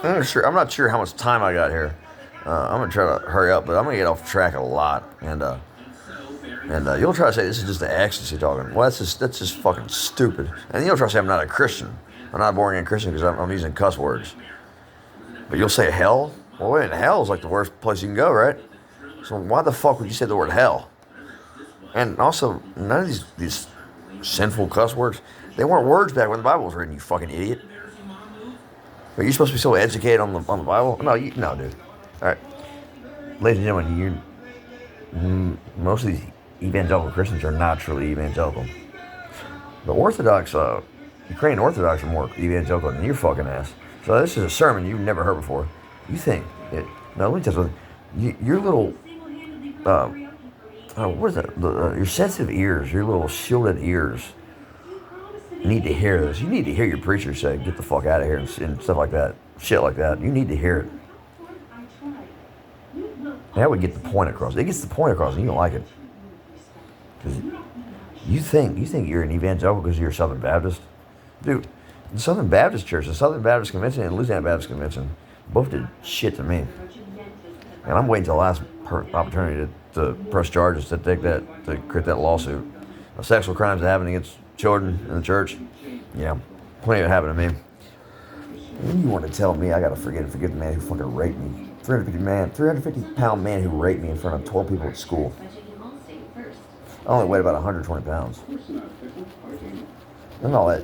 I'm not sure how much time I got here. I'm gonna try to hurry up, but I'm gonna get off track a lot, and you'll try to say this is just the ecstasy talking. Well, that's just fucking stupid. And you'll try to say I'm not a Christian. I'm not a born again Christian because I'm using cuss words. But you'll say hell. Well, wait, hell is like the worst place you can go, right? So why the fuck would you say the word hell? And also, none of these sinful cuss words, they weren't words back when the Bible was written. You fucking idiot. Are you supposed to be so educated on the Bible? No, dude. All right, ladies and gentlemen, most of these evangelical Christians are not truly evangelical. The Orthodox, Ukrainian Orthodox are more evangelical than your fucking ass. So this is a sermon you've never heard before. You think it? No, let me tell you something. Your little, uh, what is that? Your sensitive ears, your little shielded ears, need to hear this. You need to hear your preacher say, "Get the fuck out of here," and stuff like that, shit like that. You need to hear it. That would get the point across. It gets the point across, and you don't like it because you think you're an evangelical because you're a Southern Baptist, dude. The Southern Baptist Church, the Southern Baptist Convention, and the Louisiana Baptist Convention both did shit to me, and I'm waiting till the last opportunity to press charges to create that lawsuit. Sexual crimes that happen against children in the church, yeah, plenty of it happened to me. And you want to tell me I gotta forget the man who fucking raped me? 350-pound man who raped me in front of 12 people at school. I only weighed about 120 pounds. And all that.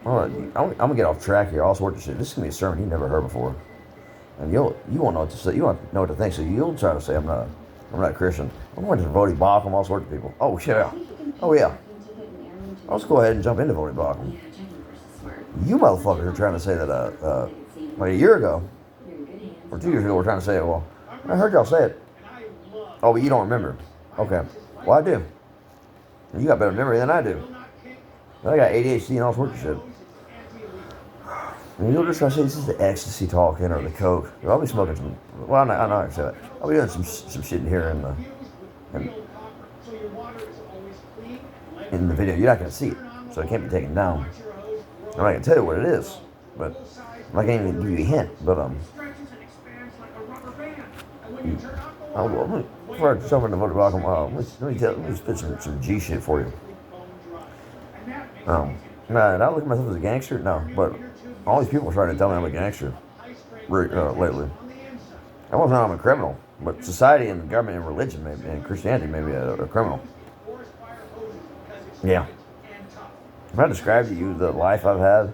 I'm gonna get off track here. All sorts of shit. This is gonna be a sermon you've never heard before, and you won't know what to say. You won't know what to think. So you'll try to say I'm not a Christian. I'm going to Vody Bacham, all sorts of people. Oh yeah, oh yeah. Let's go ahead and jump into Vody Bacham. You motherfuckers are trying to say that like a year ago or 2 years ago we're trying to say it. Well, I heard y'all say it. Oh, but you don't remember. Okay. Well, I do. You got better memory than I do. I got ADHD and all sorts of shit. And you'll just try to say this is the ecstasy talking or the coke. I'll be smoking some. Well, I'm not gonna say that. I'll be doing some shit in here in the video. You're not gonna see it, so it can't be taken down. I'm not gonna tell you what it is, but I'm not gonna even give you a hint. But before I jump into Vote Welcome, let me spit some G shit for you. Nah, did I look at myself as a gangster? No, but all these people are trying to tell me I'm a gangster lately. I wasn't I'm a criminal, but society and government and religion and Christianity made me a criminal. Yeah. If I describe to you the life I've had,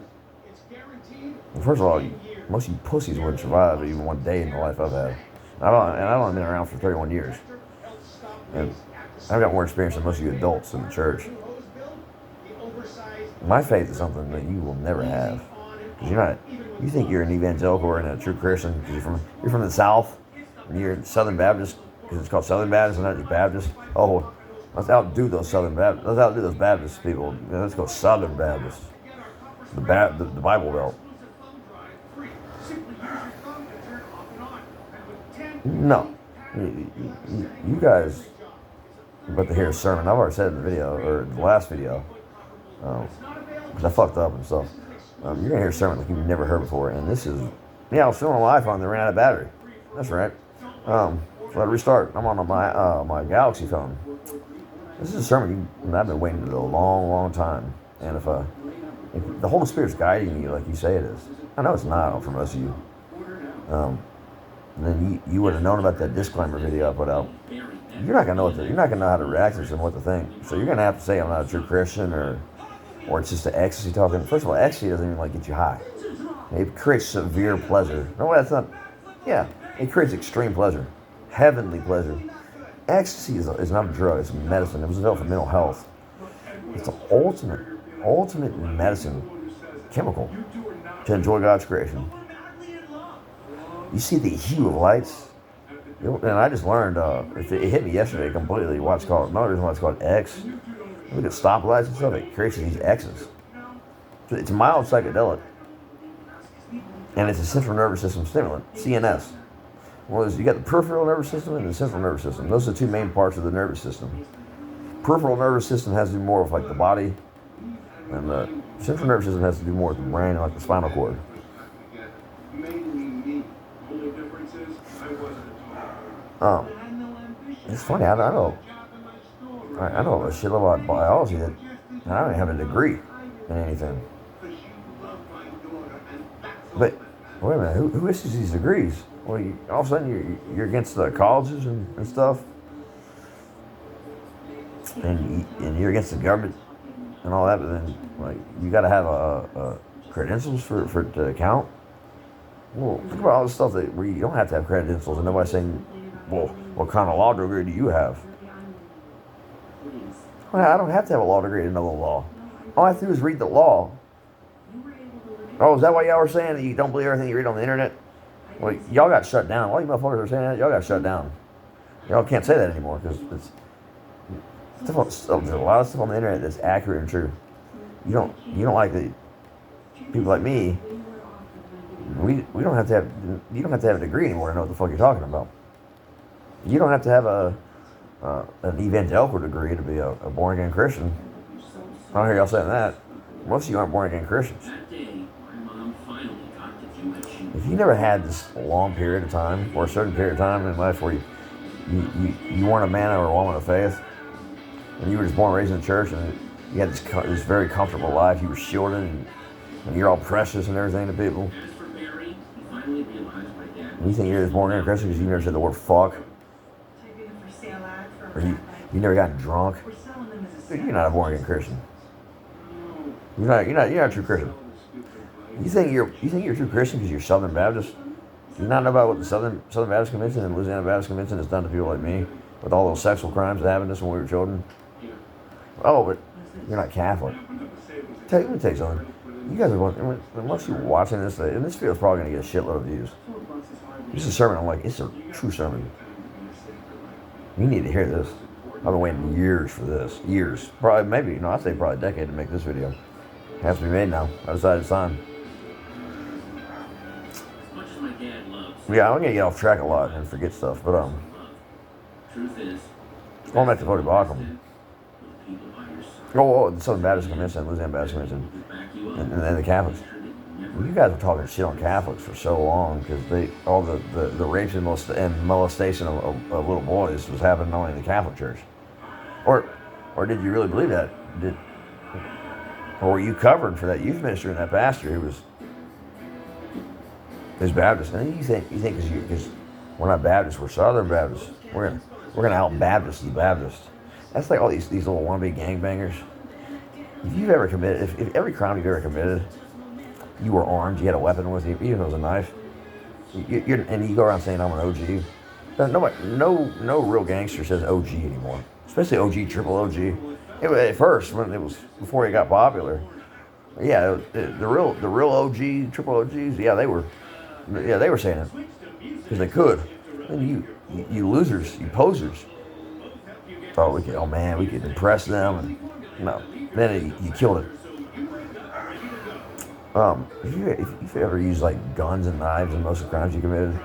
well, first of all, most of you pussies wouldn't survive even one day in the life I've had. I've only been around for 31 years. And I've got more experience than most of you adults in the church. My faith is something that you will never have. Because you think you're an evangelical or a true Christian because you're from the South and you're Southern Baptist because it's called Southern Baptist and not just Baptist. Oh, let's outdo those Southern Baptists. Let's outdo those Baptist people. Let's go Southern Baptist. The Bible Belt. No. You guys are about to hear a sermon. I've already said in the video, or the last video, because I fucked up and stuff. You're going to hear a sermon like you've never heard before. And this is, I was filming a live on, they ran out of battery. That's right. So I restart. I'm on my Galaxy phone. This is a sermon I've been waiting to do a long, long time. And if the Holy Spirit's guiding you like you say it is, I know it's not for most of you. Then you would have known about that disclaimer video I put out. You're not gonna know how to react to this and what to think. So you're gonna have to say I'm not a true Christian or it's just the ecstasy talking. First of all, ecstasy doesn't even get you high. It creates severe pleasure. No, that's not. Yeah, it creates extreme pleasure, heavenly pleasure. Ecstasy is not a drug. It's medicine. It was developed for mental health. It's the ultimate medicine, chemical, to enjoy God's creation. You see the hue of lights, and I just learned. It hit me yesterday completely. What's called another reason why it's called X. Look at stoplights and stuff. It creates these X's. It's mild psychedelic, and it's a central nervous system stimulant, CNS. Well, you got the peripheral nervous system and the central nervous system. Those are the two main parts of the nervous system. Peripheral nervous system has to do more with like the body, and the central nervous system has to do more with the brain and like the spinal cord. Um, it's funny. I know a shitload about biology that I don't even have a degree in anything. But wait a minute, who issues these degrees? Well, all of a sudden you're against the colleges and stuff, and you're against the government and all that. But then, like, you got to have a credentials for it to count. Well, think about all the stuff where you don't have to have credentials, and nobody's saying, well, what kind of law degree do you have? Well, I don't have to have a law degree to know the law. All I have to do is read the law. Oh, is that why y'all were saying that you don't believe everything you read on the internet? Well, y'all got shut down. All you motherfuckers are saying that, y'all got shut down. Y'all can't say that anymore because there's a lot of stuff on the internet that's accurate and true. You don't like the people like me. We don't have to have, you don't have to have a degree anymore to know what the fuck you're talking about. You don't have to have an evangelical degree to be a born again Christian. I don't hear y'all saying that. Most of you aren't born again Christians. If you never had this long period of time or a certain period of time in life where you weren't a man or a woman of faith, and you were just born and raised in the church, and you had this very comfortable life, you were shielded, and you're all precious and everything to people. And you think you're this born again Christian because you never said the word fuck, or you never gotten drunk. Dude, you're not a born again Christian. You're not a true Christian. You think you're a true Christian because you're Southern Baptist? Do you not know about what the Southern Baptist Convention and Louisiana Baptist Convention has done to people like me with all those sexual crimes that happened to us when we were children? Oh, but you're not Catholic. Let me tell you something. You guys are going, unless you're watching this, and this video is probably going to get a shitload of views. This is a sermon. I'm like, it's a true sermon. You need to hear this. I've been waiting years for this. Years. Probably, maybe, I'd say probably a decade to make this video. It has to be made now. I decided it's time. Yeah, I'm going to get off track a lot and forget stuff, but, going back to Cody Bacham. Oh, the Southern Baptist Convention, Louisiana Baptist Convention, and the Catholics. You guys were talking shit on Catholics for so long because all the rapes and molestation of little boys was happening only in the Catholic Church. Or did you really believe that? Or were you covered for that youth minister and that pastor who was Baptist? And you think because we're not Baptists, we're Southern Baptists. We're gonna out Baptist you Baptist. That's like all these little wannabe gangbangers. If you've ever committed, if every crime you've ever committed, you were armed, you had a weapon with you, even if it was a knife, and you go around saying I'm an OG. No real gangster says OG anymore, especially OG, triple OG. At first, when it was before it got popular, yeah, the real OG, triple OGs, yeah, they were saying it because they could. And you losers, you posers. Oh, we could impress them, and no, then you killed it. If you ever used like guns and knives in most of the crimes you committed,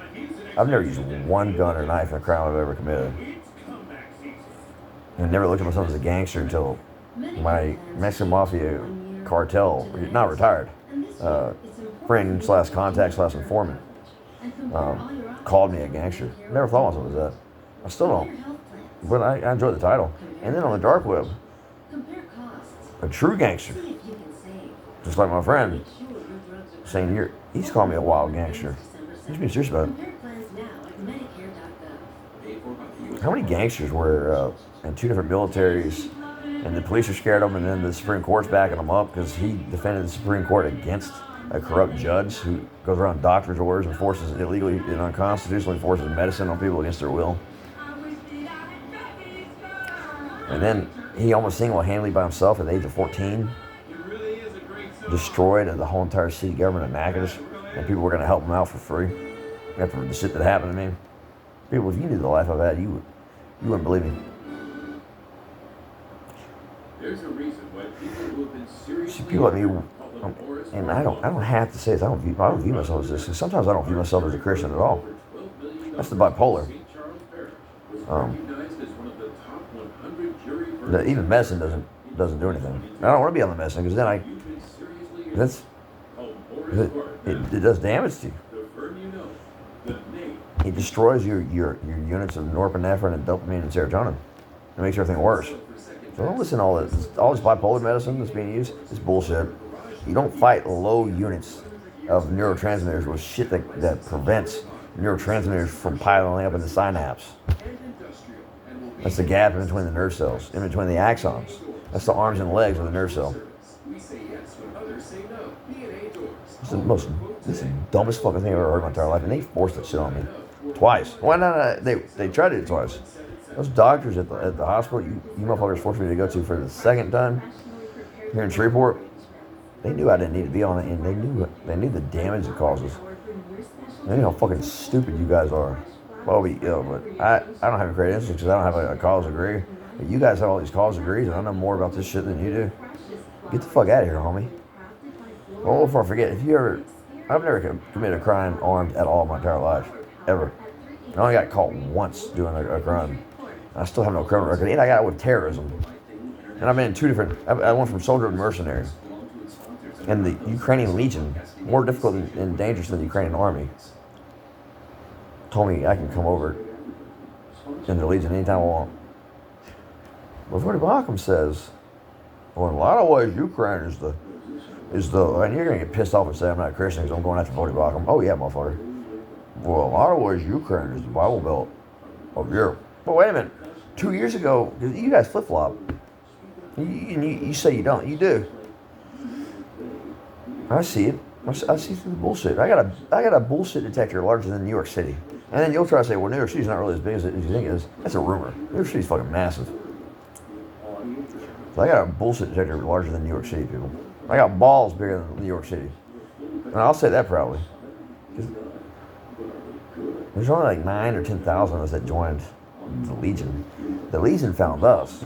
I've never used one gun or knife in a crime I've ever committed. And never looked at myself as a gangster until my Mexican Mafia cartel, not retired, friend / contact / informant, called me a gangster. Never thought myself as that. I still don't. But I enjoy the title. And then on the dark web, a true gangster, just like my friend, saying he's calling me a wild gangster. He's being serious about it. How many gangsters were in two different militaries, and the police are scared of him, and then the Supreme Court's backing him up because he defended the Supreme Court against a corrupt judge who goes around doctor's orders and forces illegally and unconstitutionally forces medicine on people against their will. And then he almost single-handedly by himself at the age of 14 destroyed the whole entire city government of Natchitoches, and people were going to help him out for free after the shit that happened to me. People, if you knew the life I've had, you wouldn't believe me. There's a reason why people who have been serious. See, people like me, and I don't have to say this. I don't view myself as this. Because sometimes I don't view myself as a Christian at all. That's the bipolar. Even medicine doesn't do anything. I don't want to be on the medicine because then it does damage to you. It destroys your units of norepinephrine and dopamine and serotonin. It makes everything worse. So don't listen to all this bipolar medicine that's being used. It's bullshit. You don't fight low units of neurotransmitters with shit that prevents neurotransmitters from piling up in the synapse. That's the gap in between the nerve cells, in between the axons. That's the arms and legs of the nerve cell. This is the dumbest fucking thing I've ever heard in my entire life, and they forced that shit on me. Twice. Well, no, they tried it twice. Those doctors at the hospital, you motherfuckers forced me to go to for the second time here in Shreveport. They knew I didn't need to be on it, and they knew the damage it causes. They knew how fucking stupid you guys are. Well, but I don't have a great interest because I don't have a college degree. But you guys have all these college degrees, and I know more about this shit than you do. Get the fuck out of here, homie. Well, before I forget, I've never committed a crime armed at all my entire life, ever. I only got caught once doing a crime. I still have no criminal record, and I got it with terrorism. And I've been in two different. I went from soldier to mercenary. And the Ukrainian Legion, more difficult and dangerous than the Ukrainian army, told me I can come over in the Legion anytime I want. But Vody Bakum says, well, in a lot of ways, Ukraine is the, and you're going to get pissed off and say I'm not a Christian because I'm going after Vody Bakum. Oh, yeah, motherfucker. Well, in a lot of ways, Ukraine is the Bible Belt of Europe. But wait a minute. 2 years ago, you guys flip-flop. You say you don't. You do. I see it. I see through the bullshit. I got a bullshit detector larger than New York City. And then you'll try to say, well, New York City's not really as big as you think it is. That's a rumor. New York City's fucking massive. So I got a bullshit detector larger than New York City, people. I got balls bigger than New York City. And I'll say that proudly. There's only like 9 or 10,000 of us that joined the Legion. The Legion found us.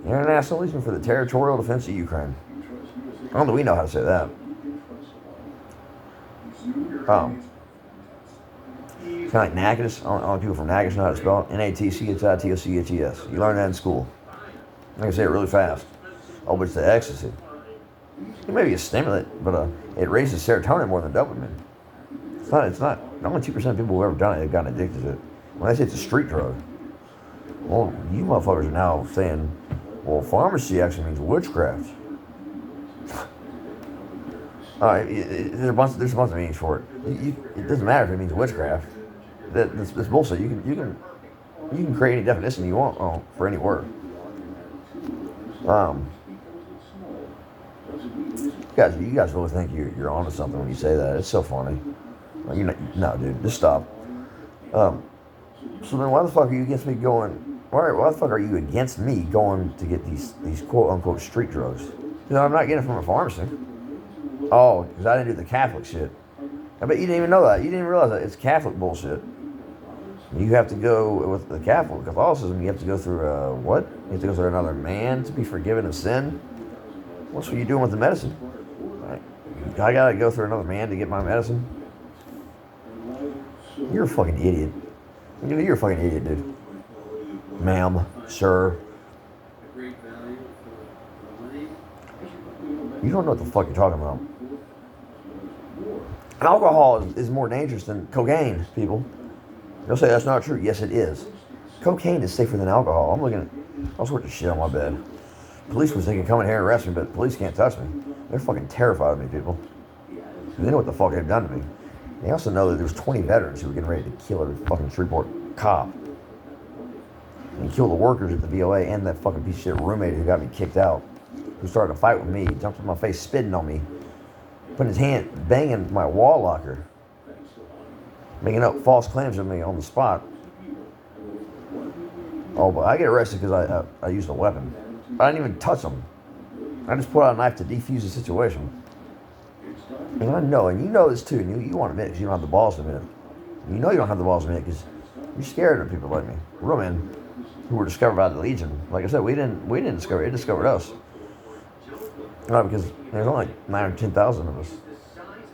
The International Legion for the Territorial Defense of Ukraine. I don't think we know how to say that. It's kind of like Natchitoches. Only people from Natchitoches know how to spell it. Natchitoches. You learn that in school. I can say it really fast. Oh, but it's the ecstasy. It may be a stimulant, but it raises serotonin more than dopamine. It's not. Only 2% of people who have ever done it have gotten addicted to it. When I say it's a street drug, well, you motherfuckers are now saying, well, pharmacy actually means witchcraft. All right, there's a bunch of meanings for it. It doesn't matter if it means witchcraft. That's bullshit. You can create any definition you want for any word. You guys really think you're onto something when you say that. It's so funny. No, dude, just stop. So then, why the fuck are you against me going? Why the fuck are you against me going to get these quote unquote street drugs? Because I'm not getting it from a pharmacy. Oh, because I didn't do the Catholic shit. I bet you didn't even know that. You didn't even realize that it's Catholic bullshit. You have to go with the Catholicism. You have to go through what? You have to go through another man to be forgiven of sin. What's what you doing with the medicine? I gotta go through another man to get my medicine. You're a fucking idiot. You're a fucking idiot, dude. Ma'am, sir. You don't know what the fuck you're talking about. Alcohol is more dangerous than cocaine, people. You'll say that's not true. Yes, it is. Cocaine is safer than alcohol. I'm looking at all sorts of shit on my bed. Police was thinking come in here and arrest me, but police can't touch me. They're fucking terrified of me, people. They know what the fuck they've done to me. They also know that there was 20 veterans who were getting ready to kill every fucking Shreveport cop. And kill the workers at the VOA and that fucking piece of shit roommate who got me kicked out. Who started a fight with me, jumped in my face, spitting on me, putting his hand, banging my wall locker, making up false claims of me on the spot. Oh, but I get arrested because I used a weapon. I didn't even touch him. I just put out a knife to defuse the situation. And I know, and you know this too, and you won't admit it because you don't have the balls to admit it. You know you don't have the balls to admit it because you're scared of people like me. Real men who were discovered by the Legion. Like I said, we didn't discover it. It discovered us. Because there's only like 9 or 10,000 of us.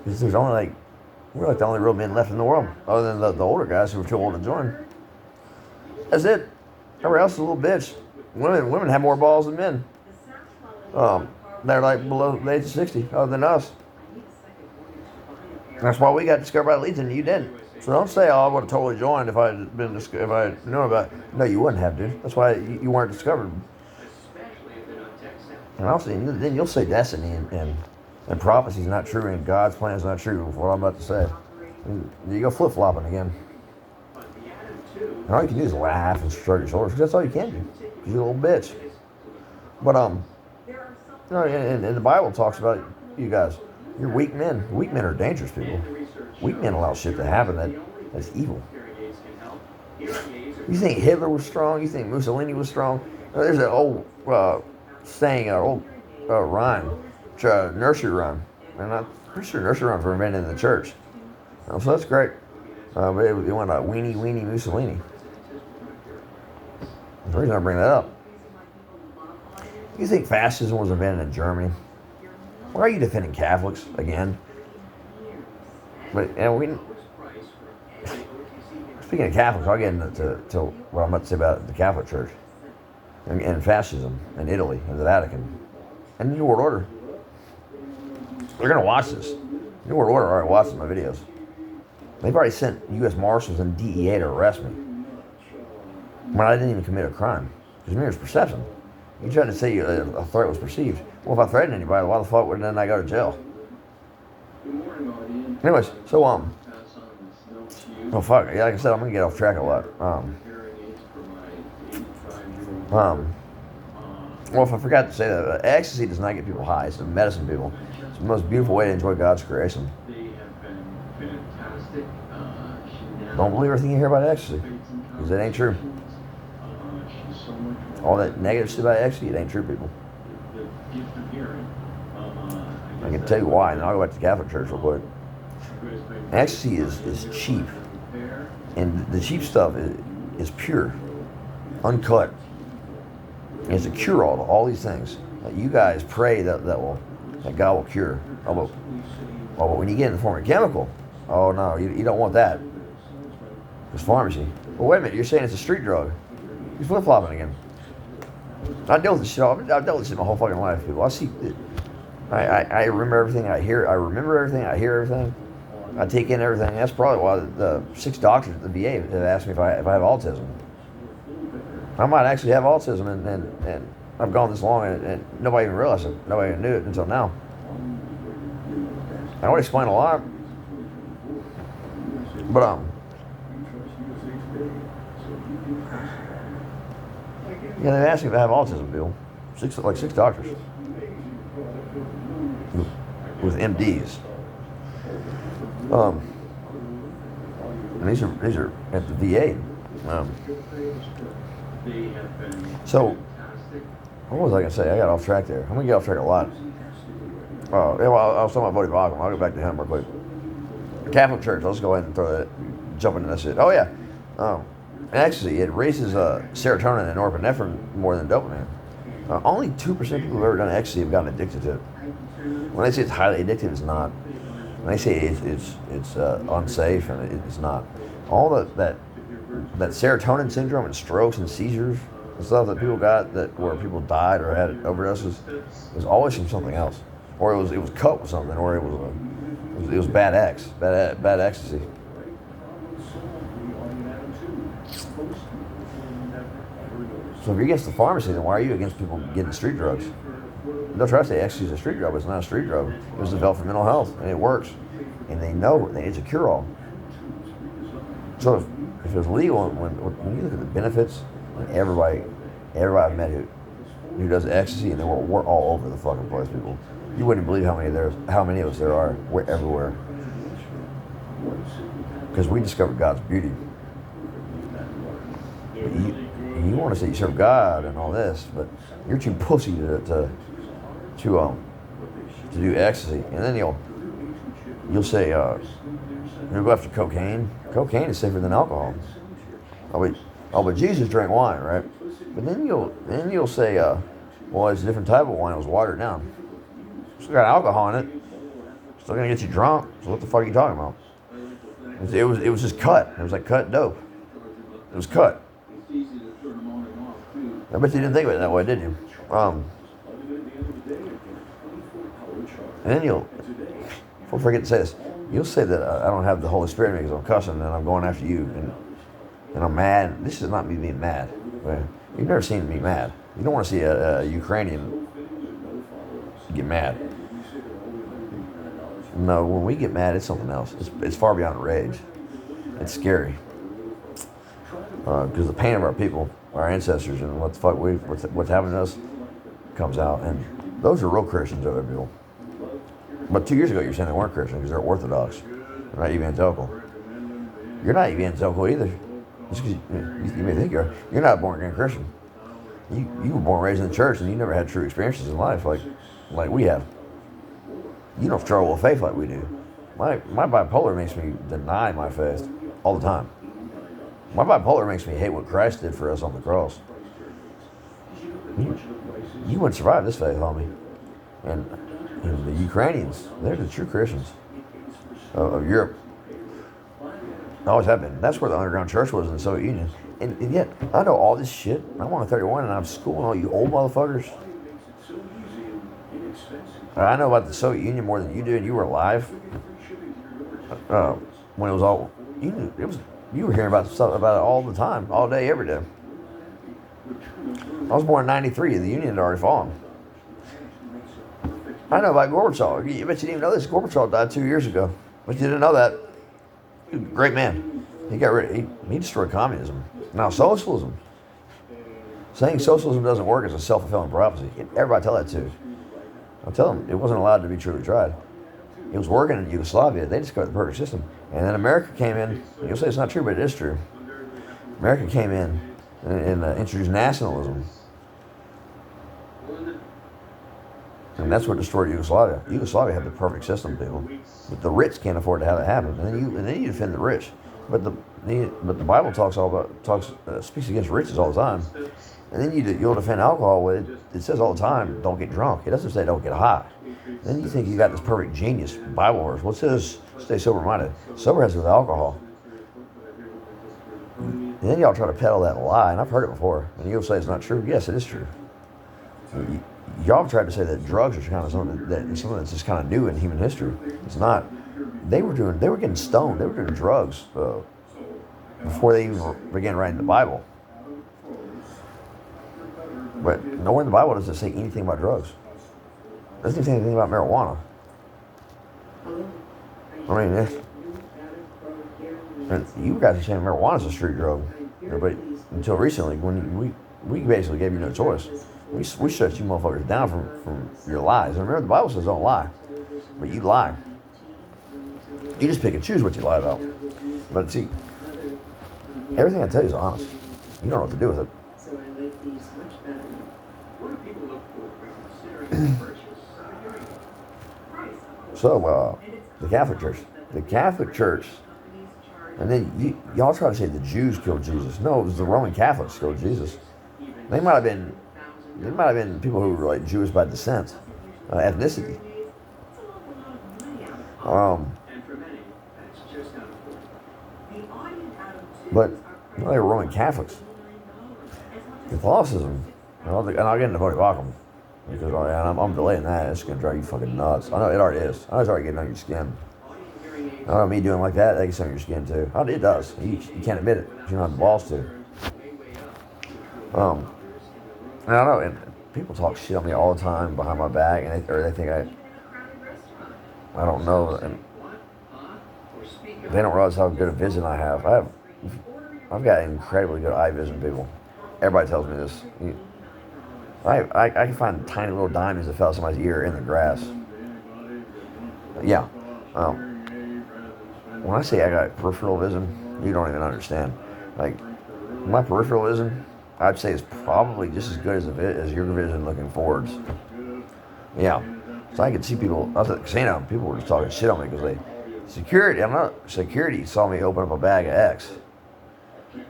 Because we're like the only real men left in the world, other than the older guys who were too old to join. That's it. Everybody else is a little bitch. Women have more balls than men. They're like below the age of 60, other than us. That's why we got discovered by the Legion and you didn't. So don't say, "Oh, I would have totally joined if I had been if I had known about it." No, you wouldn't have, dude. That's why you weren't discovered. And also, then you'll say destiny and prophecy is not true and God's plan is not true. What I'm about to say, and you go flip flopping again. And all you can do is laugh and shrug your shoulders. That's all you can do. You're a little bitch. But and the Bible talks about you guys. You're weak men. Weak men are dangerous people. Weak men allow shit to happen that's evil. You think Hitler was strong? You think Mussolini was strong? There's an old saying, an old rhyme, nursery rhyme. And I'm pretty sure nursery rhymes were invented in the church. So that's great. But it went weenie weenie Mussolini. The reason I bring that up. You think fascism was invented in Germany? Why are you defending Catholics again? But speaking of Catholics, I'll get into what I'm about to say about the Catholic Church and fascism in Italy and the Vatican and the New World Order. They're gonna watch this. New World Order already watches my videos. They've already sent U.S. Marshals and DEA to arrest me when I didn't even commit a crime. Because mere perception. You tried to say a threat was perceived. Well, if I threatened anybody, why the fuck wouldn't I go to jail? Anyways, so oh fuck, yeah, like I said, I'm gonna get off track a lot. Well, if I forgot to say that, ecstasy does not get people high. It's a medicine, people. It's the most beautiful way to enjoy God's creation. Don't believe everything you hear about ecstasy, because it ain't true. All that negative shit about ecstasy, it ain't true, people. I can tell you why, and then I'll go back to the Catholic Church real quick. Ecstasy is cheap, and the cheap stuff is pure, uncut. And it's a cure-all to all these things that you guys pray that God will cure. But when you get in the form of chemical, oh no, you don't want that. It's pharmacy. Well, wait a minute, you're saying it's a street drug. You're flip-flopping again. I deal with this shit. I've dealt with this shit my whole fucking life, people. I remember everything I hear. I remember everything. I hear everything. I take in everything. That's probably why the 6 doctors at the VA have asked me if I have autism. I might actually have autism, and I've gone this long, and nobody even realized it. Nobody even knew it until now. I would explain a lot, but yeah, they asked me if I have autism, Bill. 6 doctors with MDs. And these are at the VA. So, what was I gonna say? I got off track there. I'm gonna get off track a lot. Oh, yeah, well, I was talking about Bodie Bachman. I'll go back to him real quick. The Catholic Church. Let's go ahead and jump into that shit. Oh yeah. Actually, it raises serotonin and norepinephrine more than dopamine. Only 2% of people who've ever done ecstasy have gotten addicted to it. When they say it's highly addictive, it's not. When they say it's unsafe, and it's not. All that serotonin syndrome and strokes and seizures and stuff that people got where people died or had overdoses was always from something else, or it was coke with something, or it was bad ecstasy. So if you're against the pharmacy, then why are you against people getting street drugs? They'll try to say ecstasy is a street drug, but it's not a street drug. It was developed for mental health, and it works. And they know it's a cure-all. So if it was legal, when you look at the benefits, and everybody I've met who does ecstasy, and we're all over the fucking place, people. You wouldn't believe how many of us there are. We're everywhere. Because we discovered God's beauty. You want to say you serve God and all this, but you're too pussy to do ecstasy, and then you'll say you'll go after cocaine. Cocaine is safer than alcohol. But Jesus drank wine, right? But then you'll say, well, it's a different type of wine. It was watered down. Still got alcohol in it. Still gonna get you drunk. So what the fuck are you talking about? It was just cut. It was like cut dope. It was cut. I bet you didn't think of it that way, did you? And then don't forget to say this. You'll say that I don't have the Holy Spirit in me because I'm cussing and I'm going after you and I'm mad. This is not me being mad. Right? You've never seen me mad. You don't want to see a Ukrainian get mad. No, when we get mad, it's something else. It's far beyond rage. It's scary. Because the pain of our people, our ancestors, and what the fuck what's happening to us comes out. And those are real Christians, other people. But 2 years ago, you're saying they weren't Christian because they're Orthodox. They're not evangelical. You're not evangelical either. Just 'cause you may think you're. You're not a born again Christian. You were born and raised in the church, and you never had true experiences in life like we have. You don't struggle with faith like we do. My bipolar makes me deny my faith all the time. My bipolar makes me hate what Christ did for us on the cross. You wouldn't survive this faith, homie. And the Ukrainians, they're the true Christians of Europe. Always have been. That's where the underground church was in the Soviet Union. And yet, I know all this shit. I'm only 31 and I'm schooling all you old motherfuckers. I know about the Soviet Union more than you do, and you were alive when it was all. You were hearing about stuff about it all the time, all day, every day. I was born in '93. The Union had already fallen. I know about Gorbachev. I bet you didn't even know this. Gorbachev died 2 years ago, but you didn't know that. Great man. He got rid. He destroyed communism. Now socialism. Saying socialism doesn't work is a self-fulfilling prophecy. Everybody tell that too. I'll tell them it wasn't allowed to be truly tried. It was working in Yugoslavia. They discovered the perfect system. And then America came in. You'll say it's not true, but it is true. America came in and introduced nationalism. And that's what destroyed Yugoslavia. Yugoslavia had the perfect system, people. But the rich can't afford to have it happen. And then you defend the rich. But the Bible speaks against riches all the time. And then you'll defend alcohol with it. It says all the time, don't get drunk. It doesn't say don't get high. Then you think you got this perfect genius Bible verse. What says stay sober-minded? Sober has to do with alcohol. And then y'all try to peddle that lie, and I've heard it before. And you'll say it's not true. Yes, it is true. Y'all tried to say that drugs are kind of something that's just kind of new in human history. It's not. They were getting stoned. They were doing drugs before they even began writing the Bible. But nowhere in the Bible does it say anything about drugs. It doesn't say anything about marijuana. I mean, you guys are saying marijuana is a street drug, but until recently, when we basically gave you no choice, we shut you motherfuckers down from your lies. And remember, the Bible says don't lie, but you lie. You just pick and choose what you lie about. But see, everything I tell you is honest. You don't know what to do with it. So, the Catholic Church, and then y'all try to say the Jews killed Jesus. No, it was the Roman Catholics killed Jesus. They might have been people who were like Jewish by descent, ethnicity. But they were Roman Catholics. Catholicism, and I'll get into Bodhi Bacham, because I'm delaying that. It's going to drive you fucking nuts. I know it already is. I know it's already getting on your skin. I know me doing like that gets on your skin too. Oh, it does. You can't admit it. You don't have the balls to. And I know, and people talk shit on me all the time behind my back, and they think I don't know, and they don't realize how good a vision I have. I've got incredibly good eye vision, people. Everybody tells me this. I can find tiny little diamonds that fell out of somebody's ear in the grass. Yeah. When I say I got peripheral vision, you don't even understand. Like, my peripheral vision, I'd say is probably just as good as your vision looking forwards. Yeah. So I could see people. I was at the casino. People were just talking shit on me because security saw me open up a bag of X.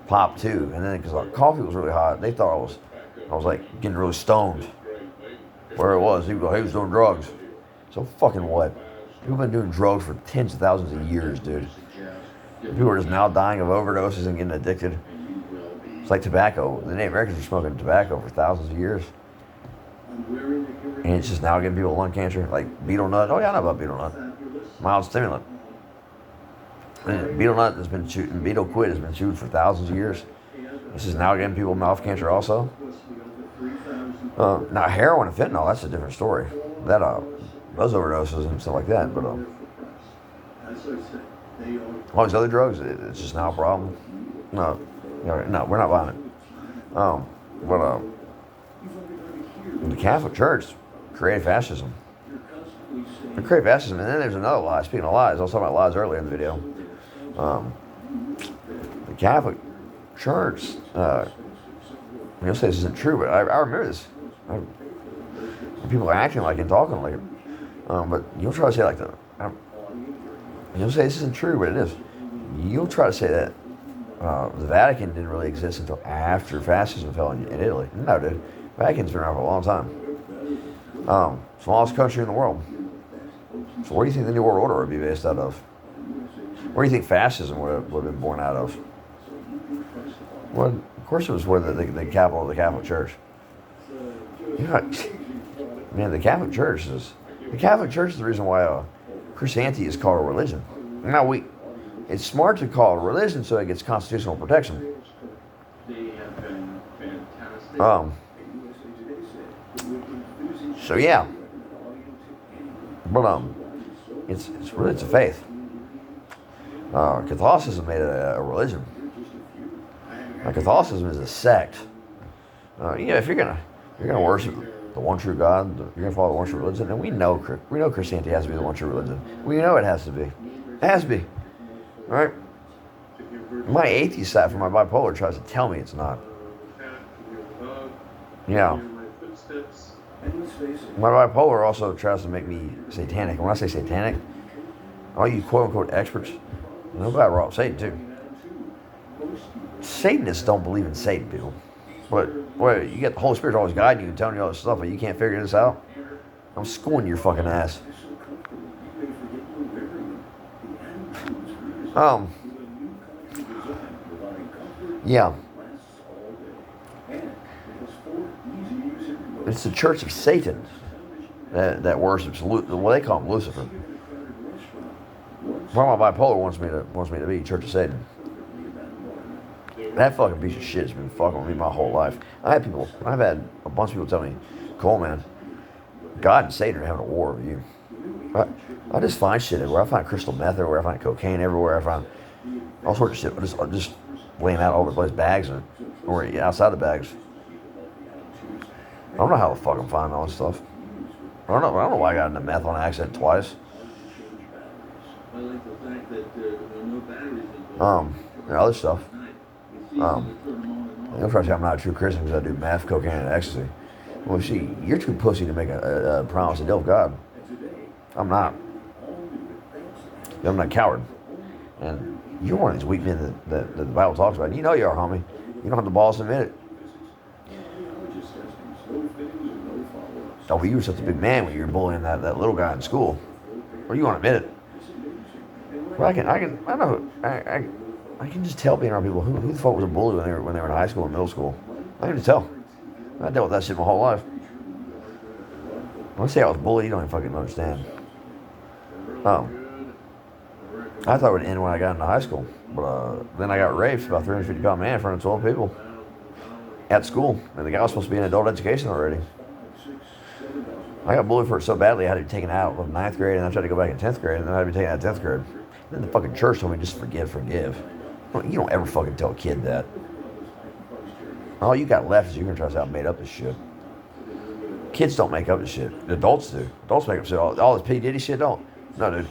Pop two, and then because our coffee was really hot, they thought I was like getting really stoned. Where it was, he was doing drugs. So fucking what? People have been doing drugs for tens of thousands of years, dude. People are just now dying of overdoses and getting addicted. It's like tobacco. The Native Americans were smoking tobacco for thousands of years, and it's just now giving people lung cancer, like betel nut. Oh yeah, I know about betel nut. Mild stimulant. And betel nut has been chewed, betel quid has been chewed for thousands of years. This is now getting people mouth cancer also. Now heroin and fentanyl, that's a different story. That those overdoses and stuff like that. But all these other drugs, it's just now a problem. No, no, we're not buying it. But the Catholic Church created fascism. They created fascism, and then there's another lie. Speaking of lies, I was talking about lies earlier in the video. The Catholic Church, you'll say this isn't true, but I remember this. People are acting like it and talking like it. But you'll try to say like you'll say this isn't true, but it is. You'll try to say that the Vatican didn't really exist until after fascism fell in Italy. No, dude. Vatican's been around for a long time. Smallest country in the world. So where do you think the New World Order would be based out of? Where do you think fascism would have been born out of? Well, of course it was where the capital of the Catholic Church. You know, man, the Catholic Church is the reason why Christianity is called a religion. Now it's smart to call it a religion so it gets constitutional protection. So yeah, but it's a faith. Catholicism made it a religion. Now, Catholicism is a sect. If you're gonna worship the one true God, you're gonna follow the one true religion, and we know Christianity has to be the one true religion. We know it has to be. It has to be. All right. My atheist side for my bipolar tries to tell me it's not. Yeah. My bipolar also tries to make me satanic. And when I say satanic, all you quote-unquote experts, nobody wrong. Satan, too. Satanists don't believe in Satan, people. But, you get the Holy Spirit always guiding you and telling you all this stuff, but you can't figure this out? I'm schooling your fucking ass. Yeah. It's the Church of Satan that worships what they call him Lucifer. What my bipolar wants me to be, Church of Satan. That fucking piece of shit has been fucking with me my whole life. I've had a bunch of people tell me, Cole, man, God and Satan are having a war over you. I just find shit everywhere. I find crystal meth everywhere. I find cocaine everywhere. I find all sorts of shit. I'm just laying out all over the place, bags or outside the bags. I don't know how the fuck I'm finding all this stuff. I don't know why I got into meth on accident twice. And other stuff. You'll probably say I'm not a true Christian because I do meth, cocaine, and ecstasy. Well, you're too pussy to make a promise to deal with God. I'm not. I'm not a coward. And you're one of these weak men that the Bible talks about. You know you are, homie. You don't have the balls to admit it. Oh, but you were such a big man when you were bullying that little guy in school. Or you want to admit it. Well, I can just tell being around people who the fuck was a bully when they were in high school and middle school. I can just tell. I dealt with that shit my whole life. When I say I was bullied, you don't even fucking understand. I thought it would end when I got into high school. But then I got raped by a 350-pound man in front of 12 people. At school. And the guy was supposed to be in adult education already. I got bullied for it so badly I had to be taken out of 9th grade, and I tried to go back in 10th grade, and then I had to be taken out of 10th grade. And then the fucking church told me just forgive. You don't ever fucking tell a kid that. All you got left is you're going to try to say I made up this shit. Kids don't make up this shit. The adults do. Adults make up shit. All this P. Diddy shit don't. No, dude.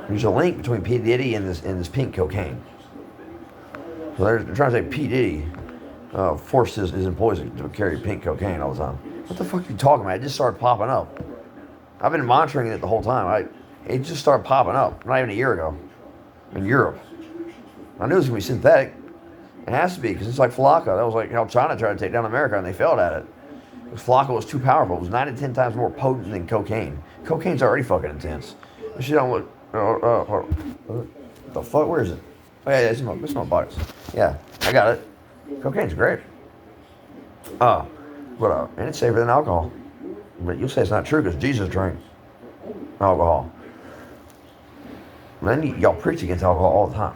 There's a link between P. Diddy and this pink cocaine. So they're trying to say P. Diddy forced his employees to carry pink cocaine all the time. What the fuck are you talking about? It just started popping up. I've been monitoring it the whole time. It just started popping up, not even a year ago, in Europe. I knew it was going to be synthetic. It has to be, because it's like Flocka. That was like how China tried to take down America, and they failed at it. Because Flocka was too powerful. It was 9 to 10 times more potent than cocaine. Cocaine's already fucking intense. This shit don't look... what the fuck? Where is it? Oh, yeah, it's in my box. Yeah, I got it. Cocaine's great. And it's safer than alcohol. But you'll say it's not true because Jesus drank alcohol. Man, y'all preach against alcohol all the time.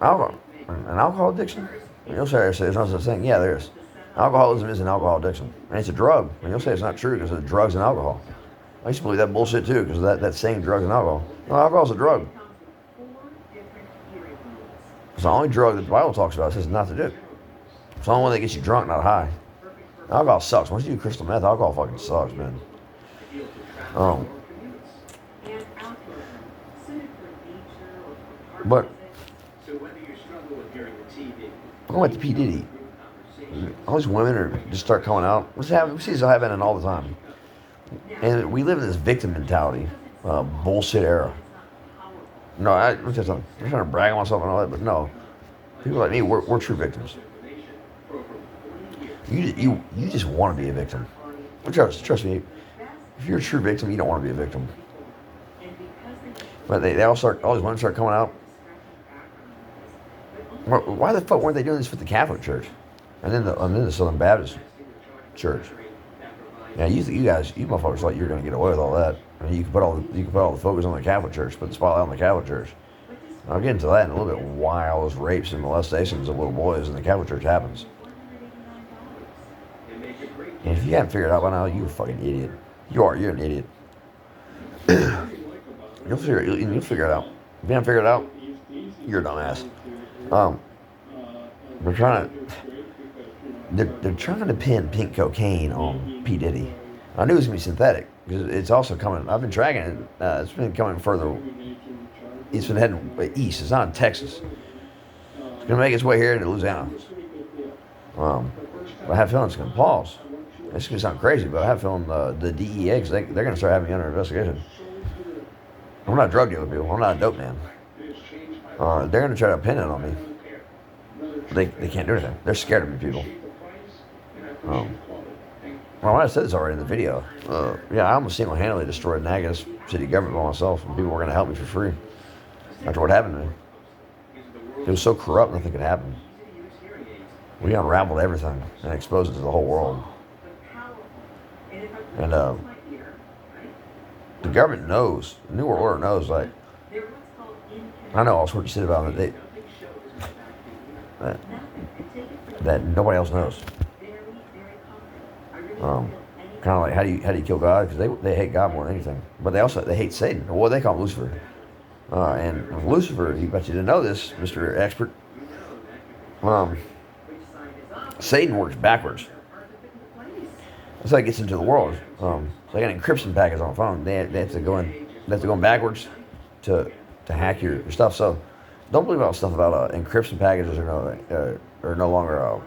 Alcohol, an alcohol addiction? And you'll say there's no such thing. Yeah, there is. Alcoholism is an alcohol addiction, and it's a drug. And you'll say it's not true because of drugs and alcohol. I used to believe that bullshit too because of that saying drugs and alcohol. No, alcohol's a drug. It's the only drug that the Bible talks about. It says not to do. It's the only one that gets you drunk, not high. Alcohol sucks. Once you do crystal meth, alcohol fucking sucks, man. But I went to P. Diddy. All these women are just start coming out. We see this happening all the time. And we live in this victim mentality, bullshit era. No, I'm trying to brag on myself and all that, but no. People like me, we're true victims. You just want to be a victim. Trust me, if you're a true victim, you don't want to be a victim. But all these women start coming out. Why the fuck weren't they doing this with the Catholic Church? And then the Southern Baptist Church. Yeah, you motherfuckers thought you were going to get away with all that. I mean, you can put all the focus on the Catholic Church, put the spotlight on the Catholic Church. I'll get into that in a little bit. Why all those rapes and molestations of little boys in the Catholic Church happens. And if you haven't figured it out by now, you're a fucking idiot. You're an idiot. You'll figure it out. If you haven't figured it out, you're a dumbass. They're trying to pin pink cocaine on P. Diddy. I knew it was going to be synthetic because it's also coming. I've been tracking it. It's been coming further. It's been heading east. It's not in Texas. It's going to make its way here to Louisiana. But I have a feeling it's going to pause. It's going to sound crazy, but I have a feeling the DEA, because they're going to start having me under investigation. I'm not a drug dealer, people. I'm not a dope man. They're going to try to pin it on me. They can't do anything. They're scared of me, people. Well, I said this already in the video. Yeah, I almost single-handedly destroyed Nagas city government by myself, and people were going to help me for free after what happened to me. It was so corrupt, nothing could happen. We unraveled everything and exposed it to the whole world. And the government knows, the New World Order knows, like, I know all sorts of shit about it that nobody else knows. Kind of like how do you kill God? Because they hate God more than anything, but they hate Satan, or what they call him, Lucifer. And Lucifer, you bet you didn't know this, Mr. Expert. Satan works backwards. That's how it gets into the world. So they got encryption packets on the phone. They have to go in backwards to hack your stuff. So don't believe all stuff about encryption packages are no longer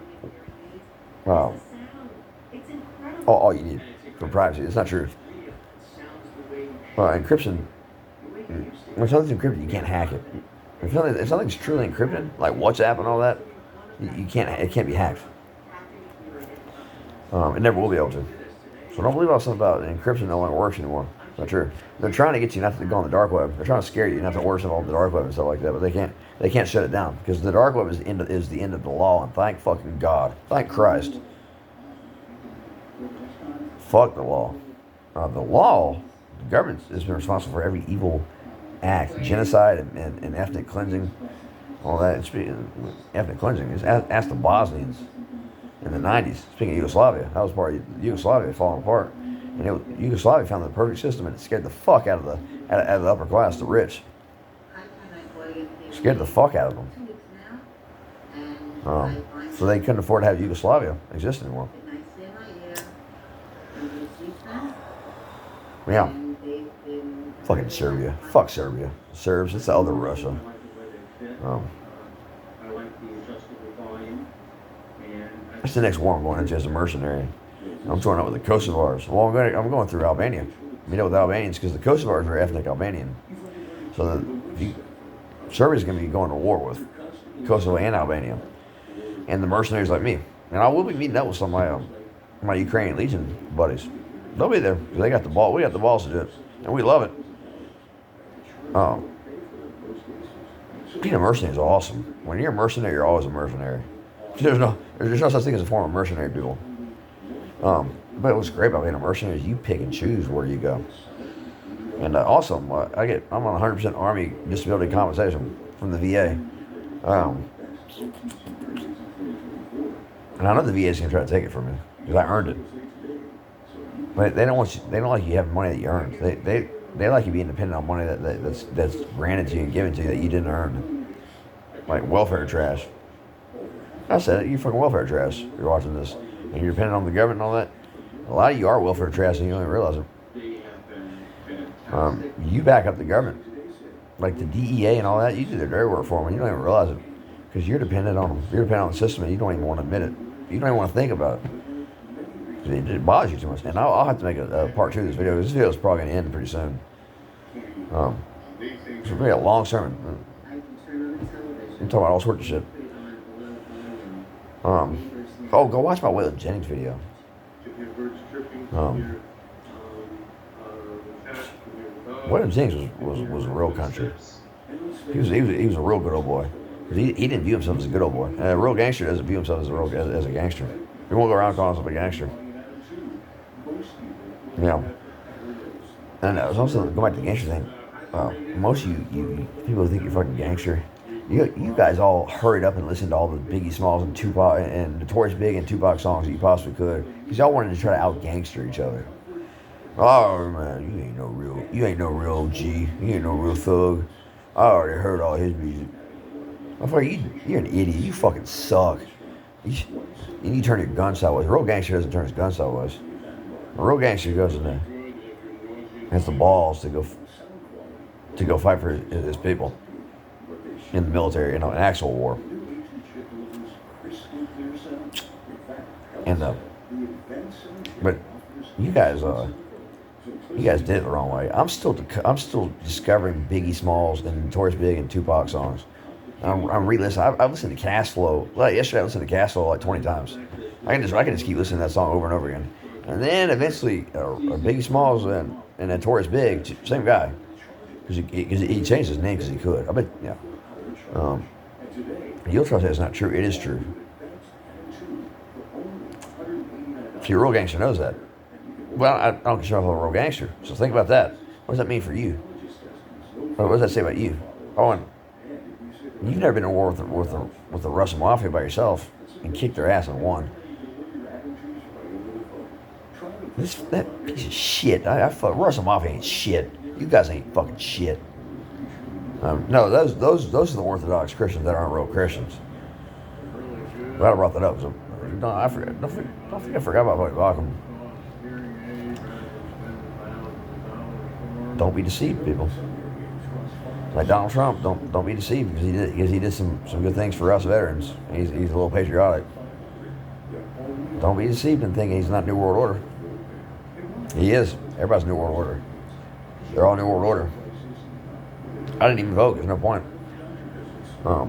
all you need for privacy. It's not true. Encryption. When something's encrypted, you can't hack it. If something's truly encrypted, like WhatsApp and all that, you can't. It can't be hacked. It never will be able to. So don't believe all stuff about encryption no longer works anymore. It's not true. They're trying to get you not to go on the dark web. They're trying to scare you not to worship on the dark web and stuff like that. But they can't shut it down because the dark web is the end of the law. And thank fucking God, thank Christ. Fuck the law. The law, the government has been responsible for every evil act, genocide and ethnic cleansing, all that. Ethnic cleansing is ask the Bosnians in the 90s. Speaking of Yugoslavia, that was part of Yugoslavia falling apart, and Yugoslavia found the perfect system, and it scared the fuck out of the upper class, the rich. Scared the fuck out of them. So they couldn't afford to have Yugoslavia exist anymore. Yeah. Fucking Serbia. Fuck Serbia. Serbs, it's the other Russia. That's the next war I'm going into as a mercenary. I'm joining up with the Kosovars. Well, I'm going through Albania. Meet up with the Albanians because the Kosovars are ethnic Albanian. So Serbia's going to be going to war with Kosovo and Albania. And the mercenaries like me. And I will be meeting up with some of my Ukrainian Legion buddies. They'll be there because they got the ball. We got the balls to do it, and we love it. Being a mercenary is awesome. When you're a mercenary, you're always a mercenary. There's no such thing as a form of mercenary, people. But what's great about being a mercenary is you pick and choose where you go. And also, I'm on 100% Army disability compensation from the VA. Um, and I know the VA is gonna try to take it from me because I earned it. But they don't want you. They don't like you having money that you earned. They like you being dependent on money that's granted to you and given to you that you didn't earn. Like welfare trash. I said it. You fucking welfare trash. You're watching this, and you're dependent on the government and all that. A lot of you are welfare trash, and you don't even realize it. You back up the government, like the DEA and all that. You do their dirty work for them, and you don't even realize it, because you're dependent on them. You're dependent on the system, and you don't even want to admit it. You don't even want to think about it. It bothers you too much. And I'll have to make a part 2 of this video. This video is probably going to end pretty soon. It's really a long sermon. I'm talking about all sorts of shit. Go watch my Waylon Jennings video. Waylon Jennings was a real country. He was a real good old boy. He didn't view himself as a good old boy. A real gangster doesn't view himself as a gangster. He won't go around calling himself a gangster. Yeah. And I was also going back to the gangster thing. Most of you people who think you're fucking gangster, you guys all hurried up and listened to all the Biggie Smalls and Tupac and Notorious Big and Tupac songs that you possibly could, because y'all wanted to try to out gangster each other. Oh man, you ain't no real OG. You ain't no real thug. I already heard all his music. You're an idiot. You fucking suck. You turn your gun sideways. A real gangster doesn't turn his gun sideways. A real gangster goes in there, has the balls to go fight for his people in the military, an actual war. And but you guys did it the wrong way. I'm still discovering Biggie Smalls and Notorious Big and Tupac songs. I'm re-listening. I've listened to Cash Flow. Like yesterday, I listened to Cash Flow like 20 times. I can just keep listening to that song over and over again. And then eventually, Biggie Smalls and Notorious Big, same guy, because he changed his name because he could. I bet, yeah. You'll try to say it's not true. It is true. See, a real gangster knows that. Well, I don't consider myself a real gangster. So think about that. What does that mean for you? What does that say about you? Oh, and you've never been in a war with the Russian mafia by yourself and kicked their ass and won. That piece of shit. Russian mafia ain't shit. You guys ain't fucking shit. No, those are the Orthodox Christians that aren't real Christians. Glad I brought that up. So, don't think I forgot about Bacham. Don't be deceived, people. Like Donald Trump, don't be deceived, because he did some good things for us veterans. He's a little patriotic. Don't be deceived in thinking he's not New World Order. He is. Everybody's New World Order. They're all New World Order. I didn't even vote. There's no point. But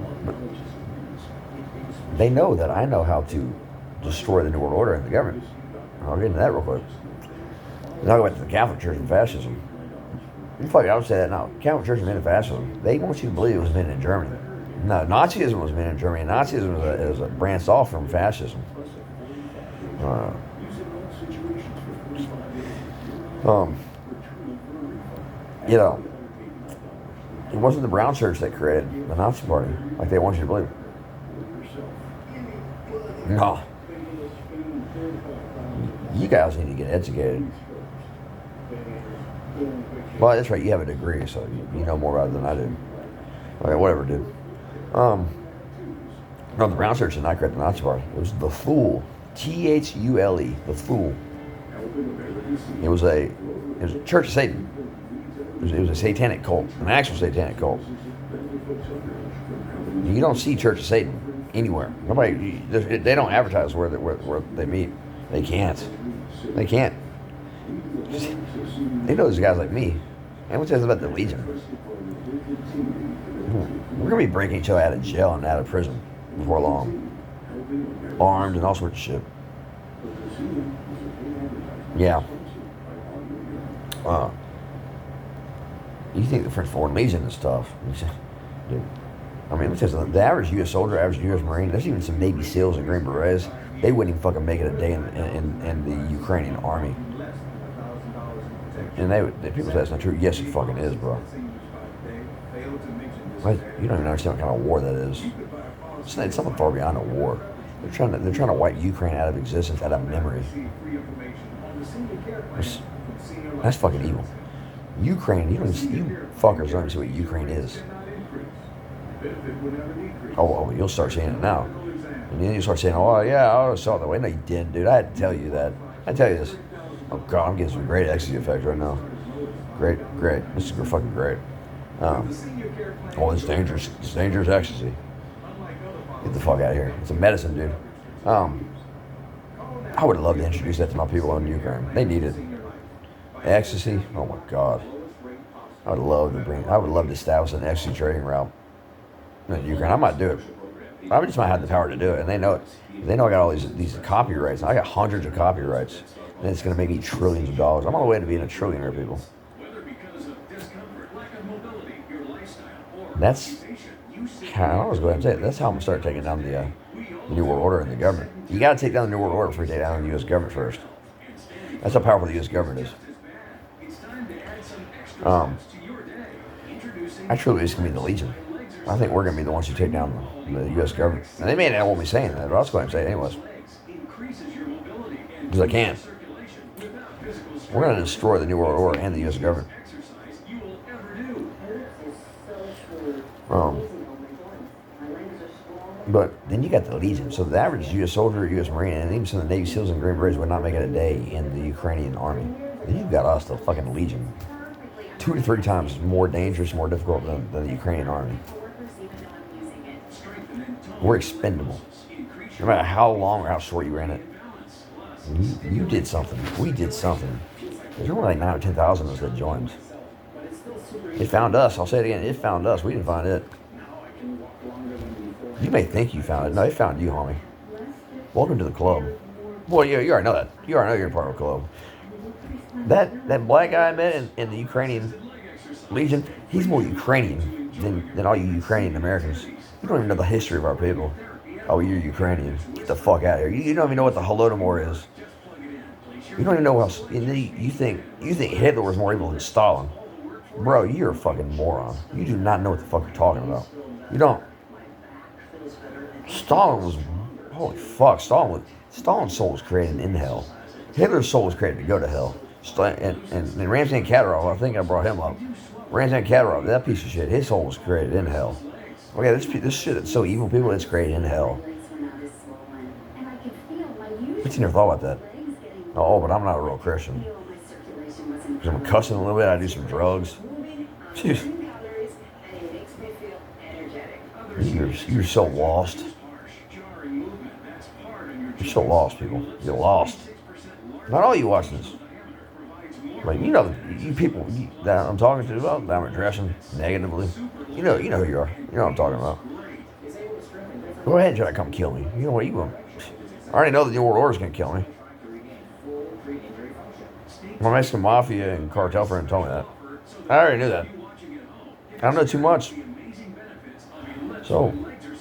they know that I know how to destroy the New World Order and the government. I'll get into that real quick. Then I'll go back to the Catholic Church and fascism. I would say that now. Catholic Church invented fascism. They want you to believe it was invented in Germany. No, Nazism was invented in Germany. Nazism is a branched off from fascism. It wasn't the Brown Church that created the Nazi Party, like they want you to believe. No. You guys need to get educated. Well, that's right, you have a degree, so you know more about it than I do. Okay, whatever, dude. No, the Brown Church did not create the Nazi Party. It was the Fool. Thule, the Fool. It was a Church of Satan. It was a satanic cult, an actual satanic cult. You don't see Church of Satan anywhere. They don't advertise where they meet. They can't. They know there's guys like me. And what's this about the Legion? We're gonna be breaking each other out of jail and out of prison before long, armed and all sorts of shit. Yeah. You think the French Foreign Legion is tough? Dude, I mean, the average U.S. soldier, average U.S. Marine, there's even some Navy SEALs and Green Berets. They wouldn't even fucking make it a day in the Ukrainian army. And people say that's not true. Yes, it fucking is, bro. Like, you don't even understand what kind of war that is. It's something far beyond a war. They're trying to wipe Ukraine out of existence, out of memory. That's fucking evil. Ukraine, you fuckers don't even see what Ukraine is. Oh, you'll start saying it now. And then you start saying, oh, yeah, I always saw it that way. No, you didn't, dude. I had to tell you that. I had to tell you this. Oh, God, I'm getting some great ecstasy effect right now. Great. This is fucking great. It's dangerous. It's dangerous ecstasy. Get the fuck out of here. It's a medicine, dude. I would love to introduce that to my people in Ukraine. They need it. Ecstasy? Oh, my God. I would love to establish an ecstasy trading route in Ukraine. I might do it. I just might have the power to do it, and they know it. They know I got all these copyrights. I got hundreds of copyrights, and it's going to make me trillions of dollars. I'm on the way to being a trillionaire, people. That's kind of, I was going to say, that's how I'm going to start taking down the New World Order and the government. You got to take down the New World Order before you take down the U.S. government first. That's how powerful the U.S. government is. I truly it's going to be the Legion. I think we're going to be the ones who take down the U.S. government. And they may not want me saying that, but I'll just go ahead and say it anyways. Because I can. We're going to destroy the New World Order and the U.S. government. But then you got the Legion. So the average U.S. soldier, U.S. Marine, and even some of the Navy SEALs and Green Berets would not make it a day in the Ukrainian army. Then you've got us, the fucking Legion. 2 to 3 times more dangerous, more difficult than the Ukrainian army. We're expendable. No matter how long or how short you ran it. You did something. We did something. There's only like 9 or 10,000 of us that joined. It found us. I'll say it again. It found us. We didn't find it. You may think you found it. No, it found you, homie. Welcome to the club. Well, you already know that. You already know you're part of the club. That black guy I met in the Ukrainian Legion, he's more Ukrainian than all you Ukrainian Americans. You don't even know the history of our people. Oh, you're Ukrainian. Get the fuck out of here. You don't even know what the Holodomor is. You don't even know how. You think Hitler was more evil than Stalin. Bro, you're a fucking moron. You do not know what the fuck you're talking about. You don't. Stalin was, holy fuck, Stalin's soul was created in hell. Hitler's soul was created to go to hell. And Ramsey and Kadyrov, I think I brought him up. Ramsey and Kadyrov, that piece of shit, his soul was created in hell. Okay, this shit is so evil, people, it's created in hell. But you never thought about that. Oh, but I'm not a real Christian. Because I'm cussing a little bit, I do some drugs. Jeez. You're so lost. You're so lost, people. You're lost. Not all you watching this. Like, you people that I'm talking to about, that I'm addressing negatively. You know who you are. You know what I'm talking about. Go ahead and try to come kill me. You know what, you going? I already know the New World Order's going to kill me. My Mexican Mafia and cartel friend told me that. I already knew that. I don't know too much. So,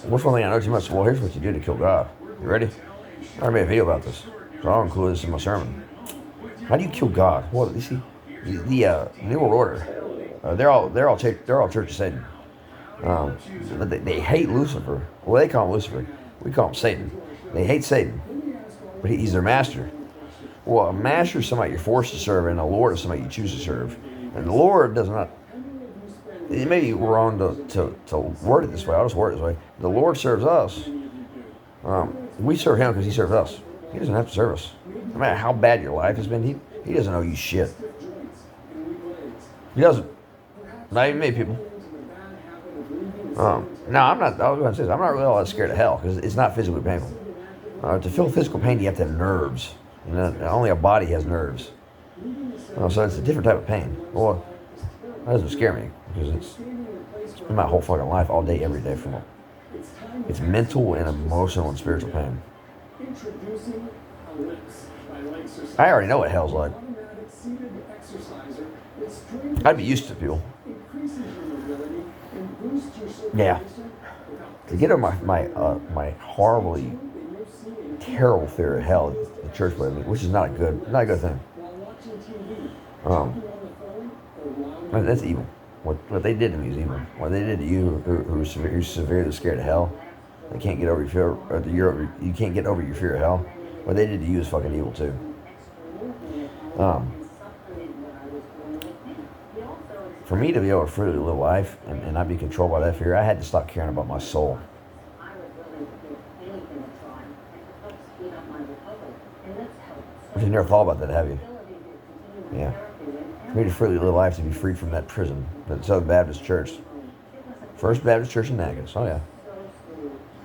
what's one thing I know too much? Well, here's what you do to kill God. You ready? I already made a video about this. So I'll include this in my sermon. How do you kill God? Well, you see, the New World Order, they're all Church of Satan. But they hate Lucifer. Well, they call him Lucifer. We call him Satan. They hate Satan, but he's their master. Well, a master is somebody you're forced to serve, and a Lord is somebody you choose to serve. And the Lord does not. It may be wrong to word it this way. I'll just word it this way. The Lord serves us. We serve Him because He serves us. He doesn't have to serve us. No matter how bad your life has been, He doesn't owe you shit. He doesn't. Not even me, people. No, I'm not. I was going to say this. I'm not really all that scared of hell because it's not physically painful. To feel physical pain, you have to have nerves. Only a body has nerves. So it's a different type of pain. Well, that doesn't scare me because it's been my whole fucking life, all day, every day from it. It's mental and emotional and spiritual pain. I already know what hell's like. I'd be used to people. Yeah. To get over my horribly terrible fear of hell, the church believed me, which is not a good thing. That's evil. What they did to me is evil. What they did to you, who's severely scared of hell, they can't get over your fear, or you can't get over your fear of hell. What they did to you is fucking evil too. Um, for me to be able to freely live life and not be controlled by that fear, I had to stop caring about my soul. You never thought about that, have you? Yeah. For me to freely live life, to be freed from that prison, that Southern Baptist Church, First Baptist Church in Natchez. Oh yeah.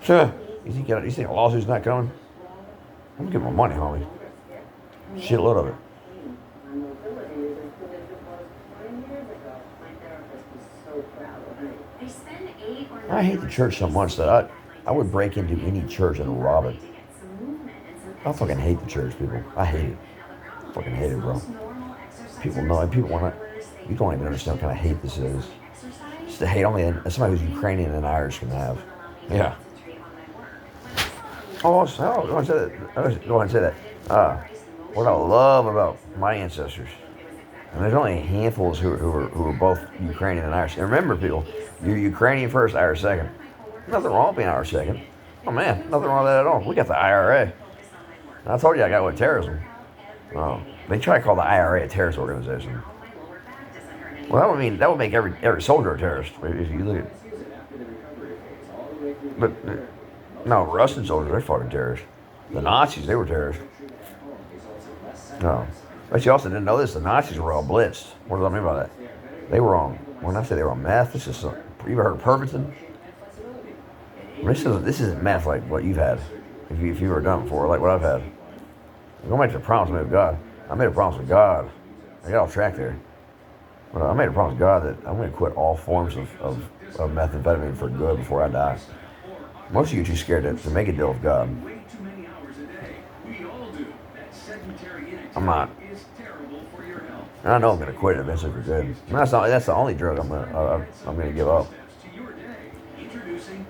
Sure. You think a lawsuit's not coming? I'm giving my money, homie. Shitload of it. I hate the church so much that I would break into any church and rob it. I fucking hate the church, people. I hate it. I fucking hate it, bro. People know it. People want to. You don't even understand what kind of hate this is. It's the hate only somebody who's Ukrainian and Irish can have. Yeah. Go ahead and say that. What I love about my ancestors, and there's only handfuls who are both Ukrainian and Irish. And remember, people, you're Ukrainian first, Irish second. Nothing wrong with being Irish second. Oh man, nothing wrong with that at all. We got the IRA. And I told you I got with terrorism. They try to call the IRA a terrorist organization. Well, that would make every soldier a terrorist. If you look at, but no, Russian soldiers, they're fucking terrorists. The Nazis, they were terrorists. No, but you also didn't know this. The Nazis were all blitzed. What does that mean by that? They were on. When I say they were on meth, this is you ever heard of Pervitin? This isn't meth like what you've had, if you've ever done it before, like what I've had. I'm gonna make the promise with God. I made a promise with God. I got off track there. But I made a promise with God that I'm going to quit all forms of methamphetamine for good before I die. Most of you are too scared to make a deal with God. I'm not. And I know I'm going to quit it eventually for good. And that's the only drug I'm going to give up.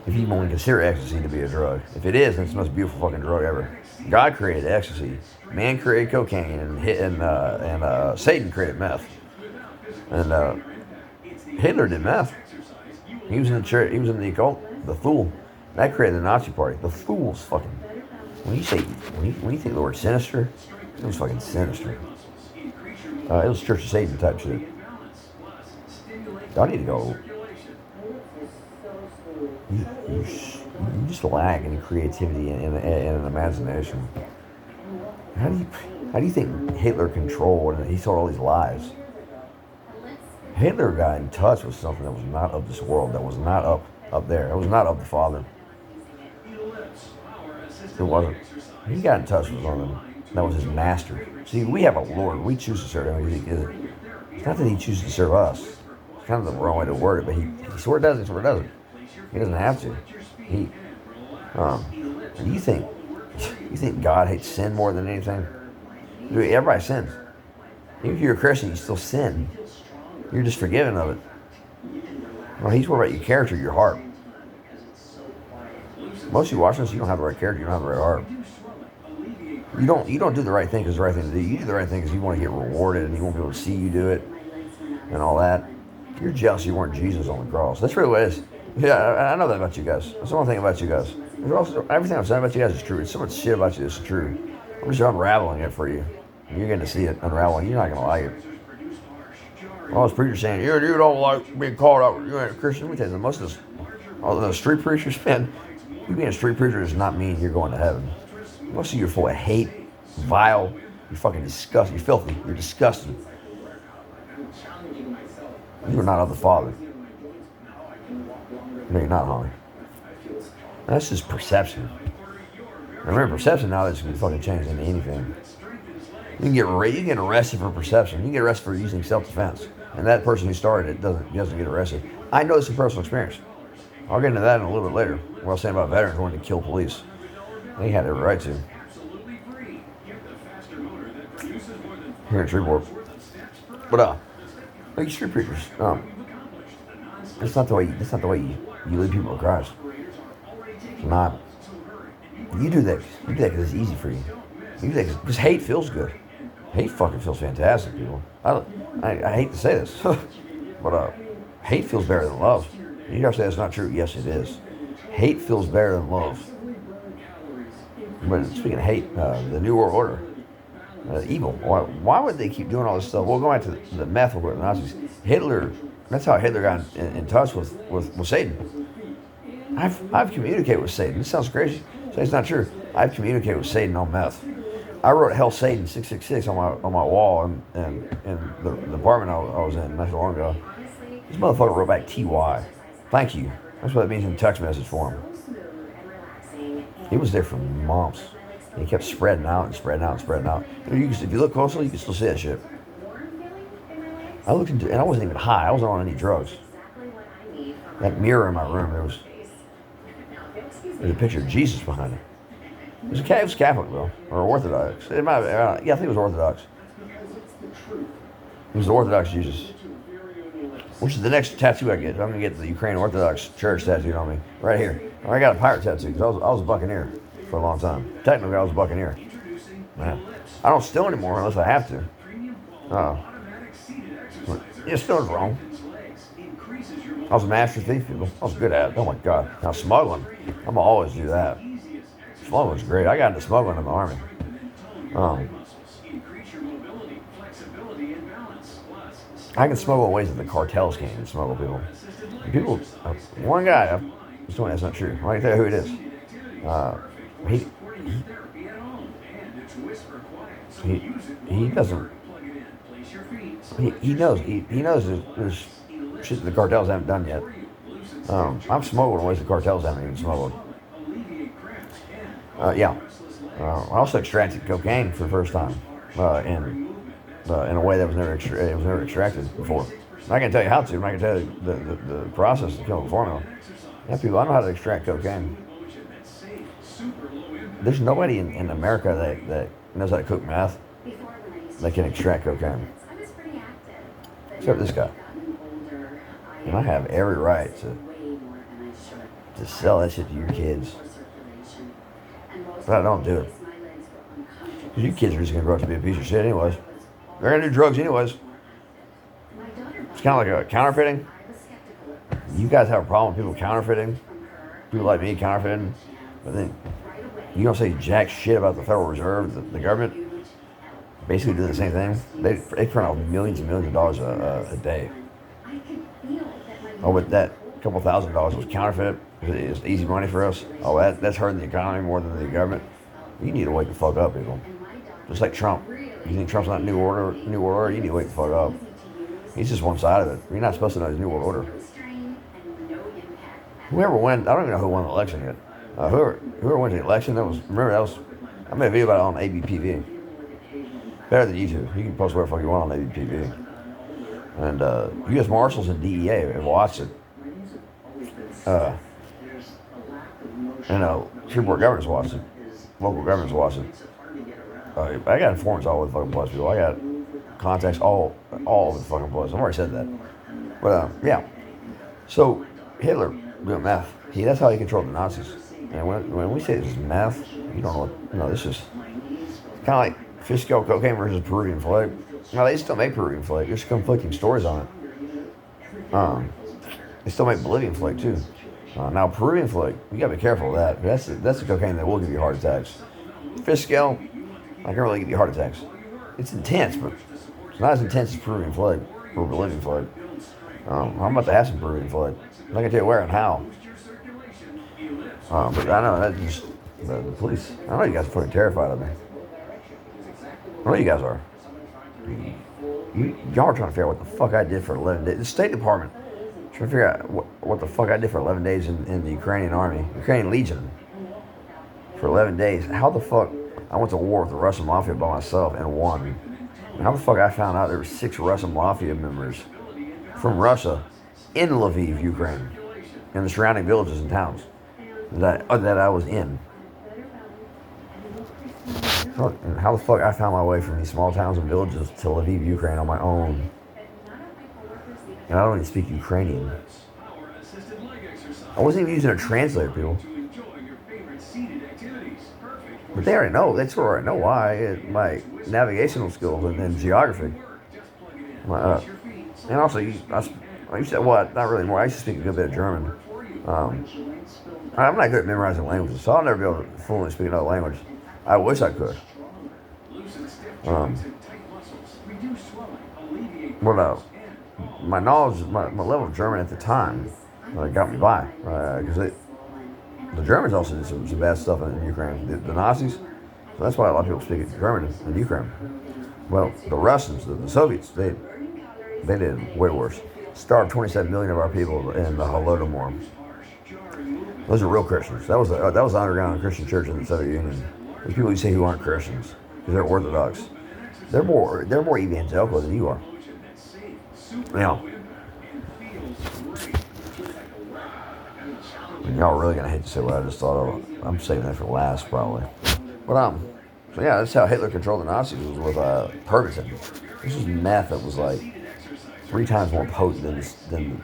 If you even consider ecstasy to be a drug. If it is, then it's the most beautiful fucking drug ever. God created ecstasy. Man created cocaine, and Satan created meth. And Hitler did meth. He was in the church. He was in the occult. The Fool. That created the Nazi Party. The Fool's fucking. When you think the word sinister, it was fucking sinister. It was Church of Satan type shit. I need to go. You just lack any creativity and an imagination. How do you think Hitler controlled and he told all these lies? Hitler got in touch with something that was not of this world, that was not up there. It was not of the Father. It wasn't. He got in touch with something that was his master. See, we have a Lord. We choose to serve him. It's not that he chooses to serve us. It's kind of the wrong way to word it, but he sort of does it, sort of doesn't. He doesn't have to. You think God hates sin more than anything? Dude, everybody sins. Even if you're a Christian, you still sin. You're just forgiven of it. Well, he's worried about your character, your heart. Most of you watching this, you don't have the right character, you don't have the right heart. You don't do the right thing because it's the right thing to do. You do the right thing because you want to get rewarded and you want people to see you do it and all that. You're jealous you weren't Jesus on the cross. That's really what it is. Yeah, I know that about you guys. That's the one thing about you guys. Everything I'm saying about you guys is true. It's so much shit about you that's true. I'm just unraveling it for you. You're going to see it unraveling. You're not going to like it. All those preachers saying, you don't like being called out, you ain't a Christian. Let me tell you, most of this, all those street preachers, man, you being a street preacher does not mean you're going to heaven. Most of you are full of hate, vile, you're fucking disgusting, you're filthy, you're disgusting. You are not of the Father. No, you're not, homie. That's just perception. Remember, perception nowadays can be fucking changed into anything. You can get arrested for perception. You can get arrested for using self-defense. And that person who started it doesn't get arrested. I know this from personal experience. I'll get into that in a little bit later. What I was saying about veterans wanting to kill police. They had every right to. Here in Shreveport. But like street preachers, it's not the way you lead people to Christ. It's not. You do that because it's easy for you. You do that because hate feels good. Hate fucking feels fantastic, people. I hate to say this. But hate feels better than love. You gotta say that's not true. Yes, it is. Hate feels better than love. But speaking of hate, the New World Order, evil. Why would they keep doing all this stuff? Well, going back to the meth with the Nazis, Hitler. That's how Hitler got in touch with Satan. I've communicated with Satan. This sounds crazy. So it's not true. I've communicated with Satan on meth. I wrote Hell Satan 666 on my wall in the apartment I was in not so long ago. This motherfucker wrote back TY. Thank you. That's what it means in text message form. He was there for months. He kept spreading out and spreading out and spreading out. If you look closely, you can still see that shit. I looked into, and I wasn't even high. I wasn't on any drugs. That mirror in my room, there's a picture of Jesus behind it. It was Catholic though, or Orthodox. It might, I think it was Orthodox. It was the Orthodox Jesus. Which is the next tattoo I get. I'm gonna get the Ukraine Orthodox Church tattooed on me right here. I got a pirate tattoo because I was a buccaneer for a long time. Technically, I was a buccaneer. Man, I don't steal anymore unless I have to. Yeah, stealing's wrong. I was a master thief, people. I was good at it. Oh my god. Now smuggling, I'm gonna always do that. Smuggling's great. I got into smuggling in the army. I can smuggle in ways that the cartels can't even smuggle people. One guy, I was doing that's not true. I can tell you who it is. He doesn't. He knows there's shit that the cartels haven't done yet. I'm smuggling in ways the cartels haven't even smuggled. I also extracted cocaine for the first time in a way that was never extracted before. I can tell you how to, and I can tell you the process to kill the formula. Yeah, people, I know how to extract cocaine. There's nobody in America that knows how to cook meth that can extract cocaine. Except this guy. And I have every right to sell that shit to your kids. But I don't do it. Because you kids are just going to grow up to be a piece of shit anyways. They're going to do drugs anyways. It's kind of like a counterfeiting. You guys have a problem with people counterfeiting. People like me counterfeiting. But then you don't say jack shit about the Federal Reserve, the government. Basically do the same thing. They print out millions and millions of dollars a day. Oh, but that couple $1,000s was counterfeit. It's easy money for us. Oh, that's hurting the economy more than the government. You need to wake the fuck up, people. Just like Trump. You think Trump's not New World Order? You need to wake the fuck up. He's just one side of it. You're not supposed to know his New World Order. Whoever won, I don't even know who won the election yet. Whoever won the election, I made a video about it on ABPV. Better than YouTube. You can post whatever the fuck you want on ABPV. And U.S. Marshals and DEA have watched it. Shreveport governors watched it. Local governors watched it. I got informants all over the fucking place, people. I got contacts all over the fucking place. I've already said that. But, yeah. So, Hitler doing meth. That's how he controlled the Nazis. And when we say this is meth, you don't know this is kind of like fish scale cocaine versus Peruvian flake. Now, they still make Peruvian flake. There's conflicting stories on it. They still make Bolivian flake, too. Now, Peruvian flake, you gotta be careful of that. That's the cocaine that will give you heart attacks. Fish scale, I can really give you heart attacks. It's intense, but it's not as intense as Peruvian flake or Bolivian flake. I'm about to have some Peruvian flake. I'm not gonna tell you where and how. But I know that just the police. I know you guys are fucking terrified of me. I know you guys are. Y'all are trying to figure out what the fuck I did for 11 days. The State Department trying to figure out what the fuck I did for 11 days in the Ukrainian army, Ukrainian Legion, for 11 days. How the fuck I went to war with the Russian Mafia by myself and won. And how the fuck I found out there were 6 Russian Mafia members from Russia in Lviv, Ukraine, and the surrounding villages and towns that I was in. And how the fuck I found my way from these small towns and villages to Lviv, Ukraine on my own. And I don't even speak Ukrainian. I wasn't even using a translator, people. But they already know. They sort of already know why. My navigational skills and geography. And also, I used to, well, not really more. I used to speak a good bit of German. Um, I'm not good at memorizing languages, so I'll never be able to fluently speak another language. I wish I could. Um, but my knowledge, my level of German at the time got me by. Because the Germans also did some bad stuff in Ukraine. The Nazis. So that's why a lot of people speak German in Ukraine. Well, the Russians, the Soviets, they did way worse. Starved 27 million of our people in the Holodomor. Those are real Christians. That was the underground Christian church in the Soviet Union. There's people you say who aren't Christians because they're Orthodox. They're more evangelical than you are. Now, y'all really gonna hate to say what I just thought of. I'm saving that for last probably. But so yeah, that's how Hitler controlled the Nazis was with Pervitin. This is meth that was like 3 times more potent than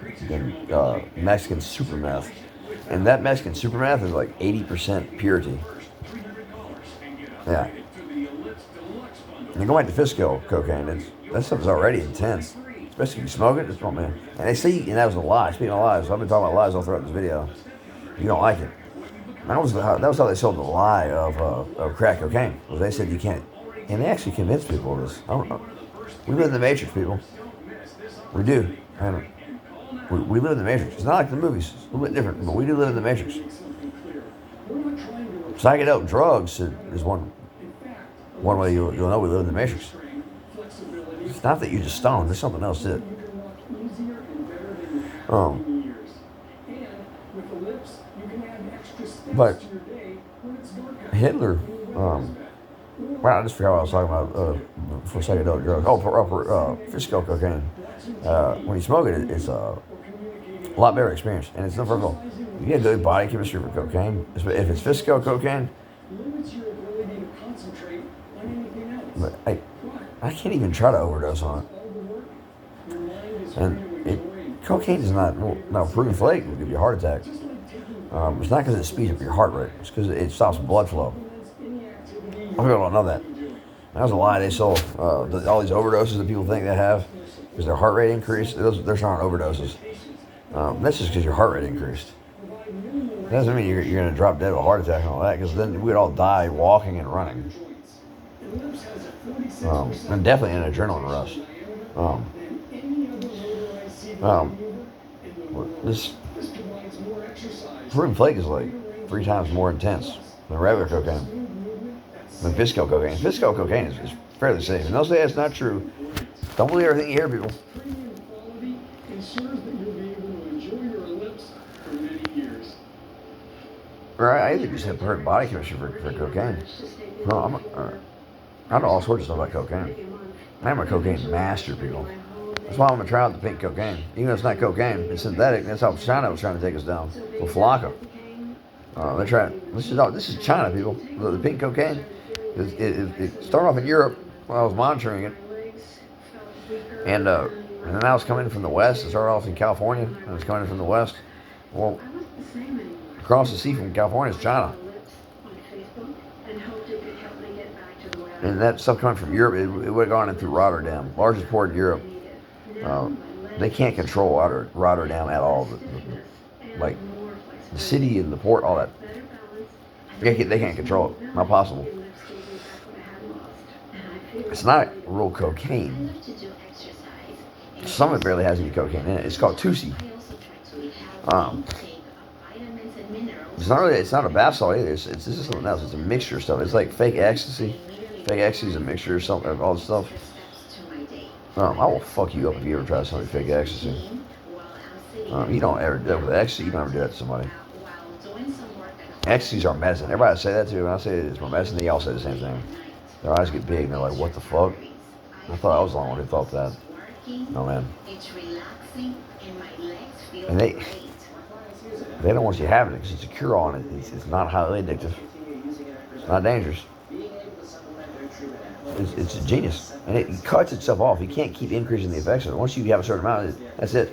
Mexican super meth. And that Mexican super meth is like 80% purity. Yeah. And you go back to Fisco cocaine, that stuff is already intense. Especially if you smoke it, oh man. And they say, and that was a lie. Speaking of lies, I've been talking about lies all throughout this video. You don't like it. That was how they sold the lie of crack cocaine. Was they said you can't, and they actually convinced people of this. I don't know. We live in the Matrix, people. We do. And we live in the Matrix. It's not like the movies. It's a little bit different, but we do live in the Matrix. Psychedelic drugs is one way you'll know we live in the Matrix. It's not that you just stoned. There's something else to it. But Hitler, wow, I just forgot what I was talking about for psychedelic drugs. For Fisco cocaine. When you smoke it, it's a lot better experience. And it's no first of all, you get good body chemistry for cocaine. If it's Fisco cocaine, but I can't even try to overdose on it. And cocaine is not proven flake will give you a heart attack. It's not because it speeds up your heart rate. It's because it stops blood flow. People don't know that. That was a lie they sold. All these overdoses that people think they have because their heart rate increased. Those aren't overdoses. That's just because your heart rate increased. That doesn't mean you're going to drop dead of a heart attack and all that, because then we'd all die walking and running. And definitely an adrenaline rush. This proven flake is like 3 times more intense than regular cocaine. Than Fisco cocaine. Fisco cocaine is fairly safe. And they'll say it's not true. Don't believe everything you hear, people. Right, I either just have perfect body chemistry for cocaine. No, I know all sorts of stuff about cocaine. I'm a cocaine master, people. That's why I'm gonna try out the pink cocaine. Even though it's not cocaine, it's synthetic. That's how China was trying to take us down with Flocka. They're trying. This is China, people. The pink cocaine. It started off in Europe when I was monitoring it, and then now it's coming from the west. It started off in California, and it's coming from the west. Well, across the sea from California is China. And that stuff coming from Europe, it would have gone in through Rotterdam, largest port in Europe. They can't control Rotterdam at all. Like the city and the port, all that. They can't control it. Not possible. It's not real cocaine. Some of it barely has any cocaine in it. It's called Tusi. It's not a bath salt either. This is something else. It's a mixture of stuff. It's like fake ecstasy. Fake ecstasy is a mixture of something, all this stuff. I will fuck you up if you ever try something fake ecstasy. You don't ever do that with ecstasy. You don't ever do that to somebody. Ecstasies are medicine. Everybody say that too. When I say it's for medicine, they all say the same thing. Their eyes get big and they're like, "What the fuck?" I thought I was the only one who thought that. No man. And they don't want you having it because it's a cure-all and it's not highly addictive. It's not dangerous. It's a genius. And it cuts itself off. You can't keep increasing the effects of it. Once you have a certain amount, that's it.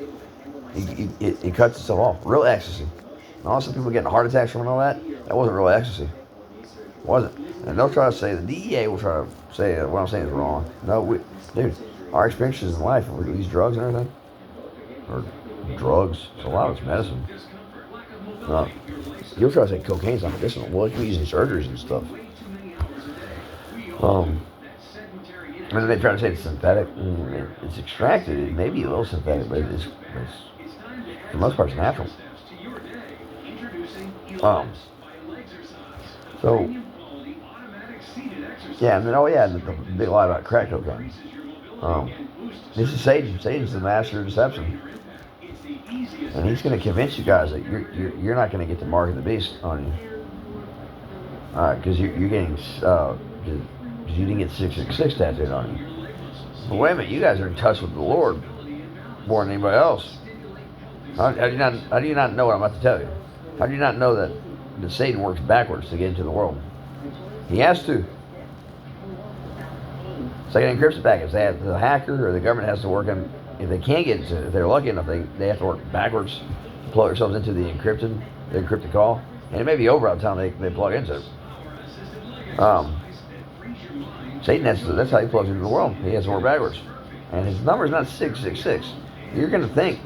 It cuts itself off. Real ecstasy. And also people getting heart attacks from and all that wasn't real ecstasy. It wasn't. And they'll try to say, the DEA will try to say what I'm saying is wrong. No, dude, our experiences in life with these drugs and everything, or drugs. So a lot of it's medicine. You'll try to say cocaine's not medicinal. Well, it can be used in surgeries and stuff. And then they try to say it's synthetic. It's extracted. It may be a little synthetic, but it's for the most part, it's natural. So, yeah, and then, oh yeah, the big lie about crack cocaine. This is Satan. Satan's the master of deception. And he's going to convince you guys that you're not going to get the mark of the beast on you. Because you're getting, because you didn't get 666 tattooed on you. But wait a minute, you guys are in touch with the Lord more than anybody else. How do you not know what I'm about to tell you? How do you not know that Satan works backwards to get into the world? He has to. It's like an encryption package. The hacker or the government has to work on. If they can't get into it, if they're lucky enough, they have to work backwards to plug themselves into the encrypted call. And it may be over by the time they plug into it. Satan that's how he plugs into the world. He has to work backwards. And his number is not 666. You're going to think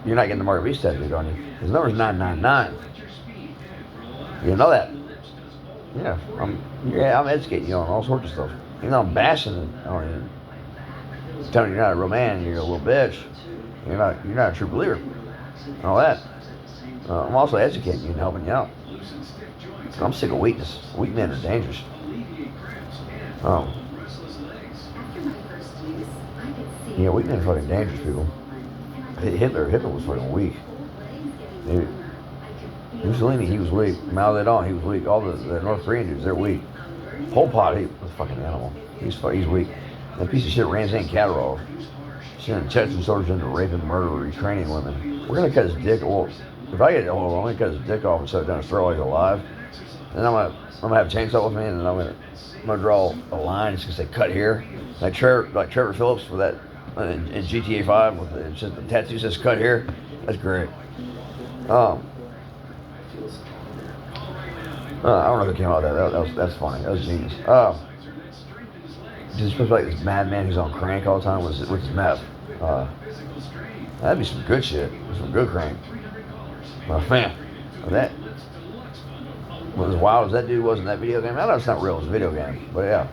you're not getting the mark of the beast tattooed on you. His number is 999. You know that. Yeah, I'm educating you on all sorts of stuff. Even though I'm bashing it on you, telling you you're not a real man, you're a little bitch. You're not a true believer. And all that. I'm also educating you and helping you out. I'm sick of weakness. Weak men are dangerous. Yeah, weak men are fucking dangerous, people. Hitler was fucking weak. Mussolini, he was weak. Mao Zedong, he was weak. All the North Korean dudes, they're weak. Pol Pot, he was a fucking animal. He's weak. That piece of shit Ramzan Kadyrov, sending Chechen soldiers into raping, murdering Ukrainian women. We're gonna cut his dick. Well, if I get I'm gonna cut his dick off and set it down his throat while he's alive. Then I'm gonna have a chainsaw with me, and then I'm gonna draw a line. It's gonna say "cut here," like Trevor Phillips with that in GTA 5 with the tattoo says "cut here." That's great. I don't know who came out with that. That's funny. That was genius. Just supposed like this madman who's on crank all the time with his meth. That'd be some good shit. Some good crank. Man, that was as wild as that dude was in that video game. I know it's not real. It's a video game, but yeah.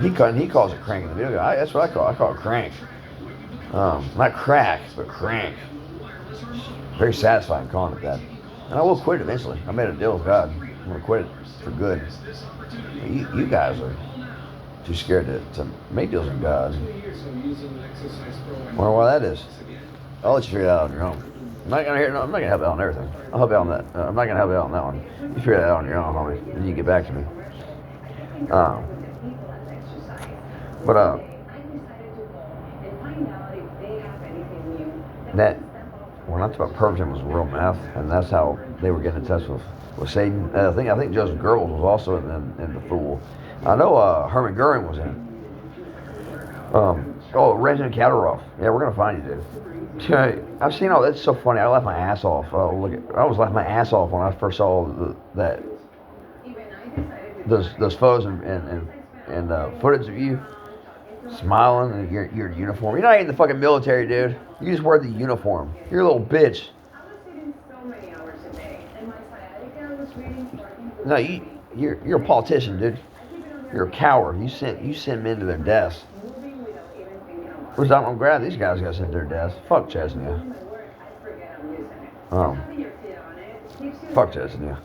He calls it crank in the video game. That's what I call it. I call it crank. Not crack, but crank. Very satisfying calling it that. And I will quit eventually. I made a deal with God. I'm going to quit it for good. You guys are too scared to make deals with God. Wonder why that is. I'll let you figure that out on your own. I'm not gonna help you out on everything. I'll help you out on that. I'm not gonna help you out on that one. You figure that out on your own, homie. Then you get back to me. That we're not talking about Purging was real meth, and that's how they were getting in touch with Satan. I think Joseph Goebbels was also in the Fool. I know Herman Goering was in it. Resident Kadyrov. Yeah, we're gonna find you, dude. I've seen all that's so funny. I laughed my ass off. I was laughing my ass off when I first saw those photos and footage of you smiling and your uniform. You're not even the fucking military, dude. You just wear the uniform. You're a little bitch. No, you're a politician, dude. You're a coward. You send men to their deaths. Where's I'm glad these guys got sent to their deaths. Fuck Chechnya. Fuck Chechnya.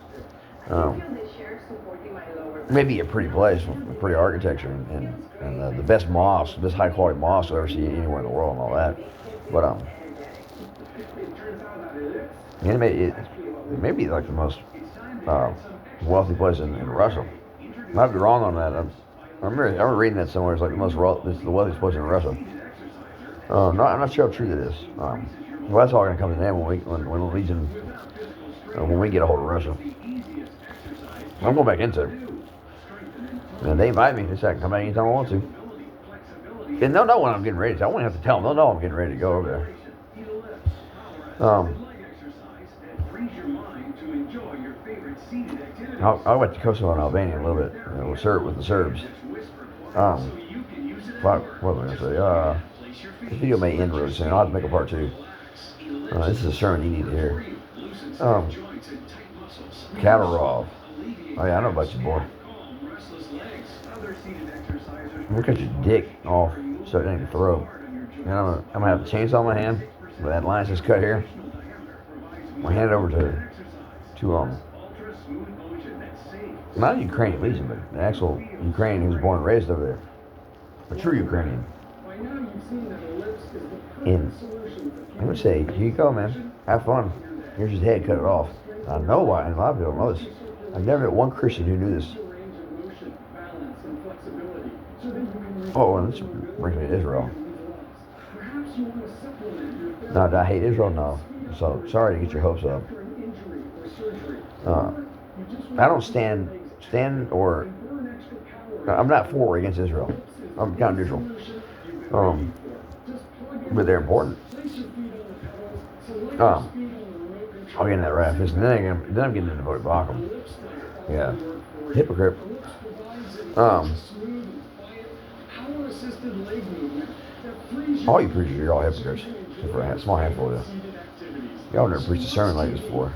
Maybe a pretty place with pretty architecture and the best mosque, the best high quality mosque you'll ever see anywhere in the world and all that. But it may be like the most wealthy place in Russia. I might be wrong on that. I remember reading that somewhere. It's like it's the wealthiest place in Russia. I'm not sure how true that is. Well, that's all going to come to an end when we get a hold of Russia. I'm going back into it. And they invite me. They say I can come back anytime I want to. And they'll know when I'm getting ready to. I won't have to tell them. They'll know I'm getting ready to go over there. I went to Kosovo and Albania a little bit with the Serbs. What was I going to say? This video may end really soon. I'll have to make a part 2. This is a sermon you need to hear. Katarov. Oh yeah, I know about you, boy. Look at your dick off so it ain't your throat. And I'm gonna have a chainsaw in my hand. With that line just cut here. I'm gonna hand it over to not a Ukrainian legion, but an actual Ukrainian who was born and raised over there. A true Ukrainian. And I'm gonna say, here you go, man. Have fun. Here's his head, cut it off. I know why, and a lot of people don't know this. I've never met one Christian who knew this. Oh, and this brings me to Israel. No, do I hate Israel? No. So, sorry to get your hopes up. I don't stand or... I'm not for or against Israel. I'm kind of neutral. But they're important. I'll get in that right. Then I'm getting into vote Bacham. Yeah. Hypocrite. All you preachers, you're all hypocrites. Except for a small handful of you. Y'all never preached a sermon like this before.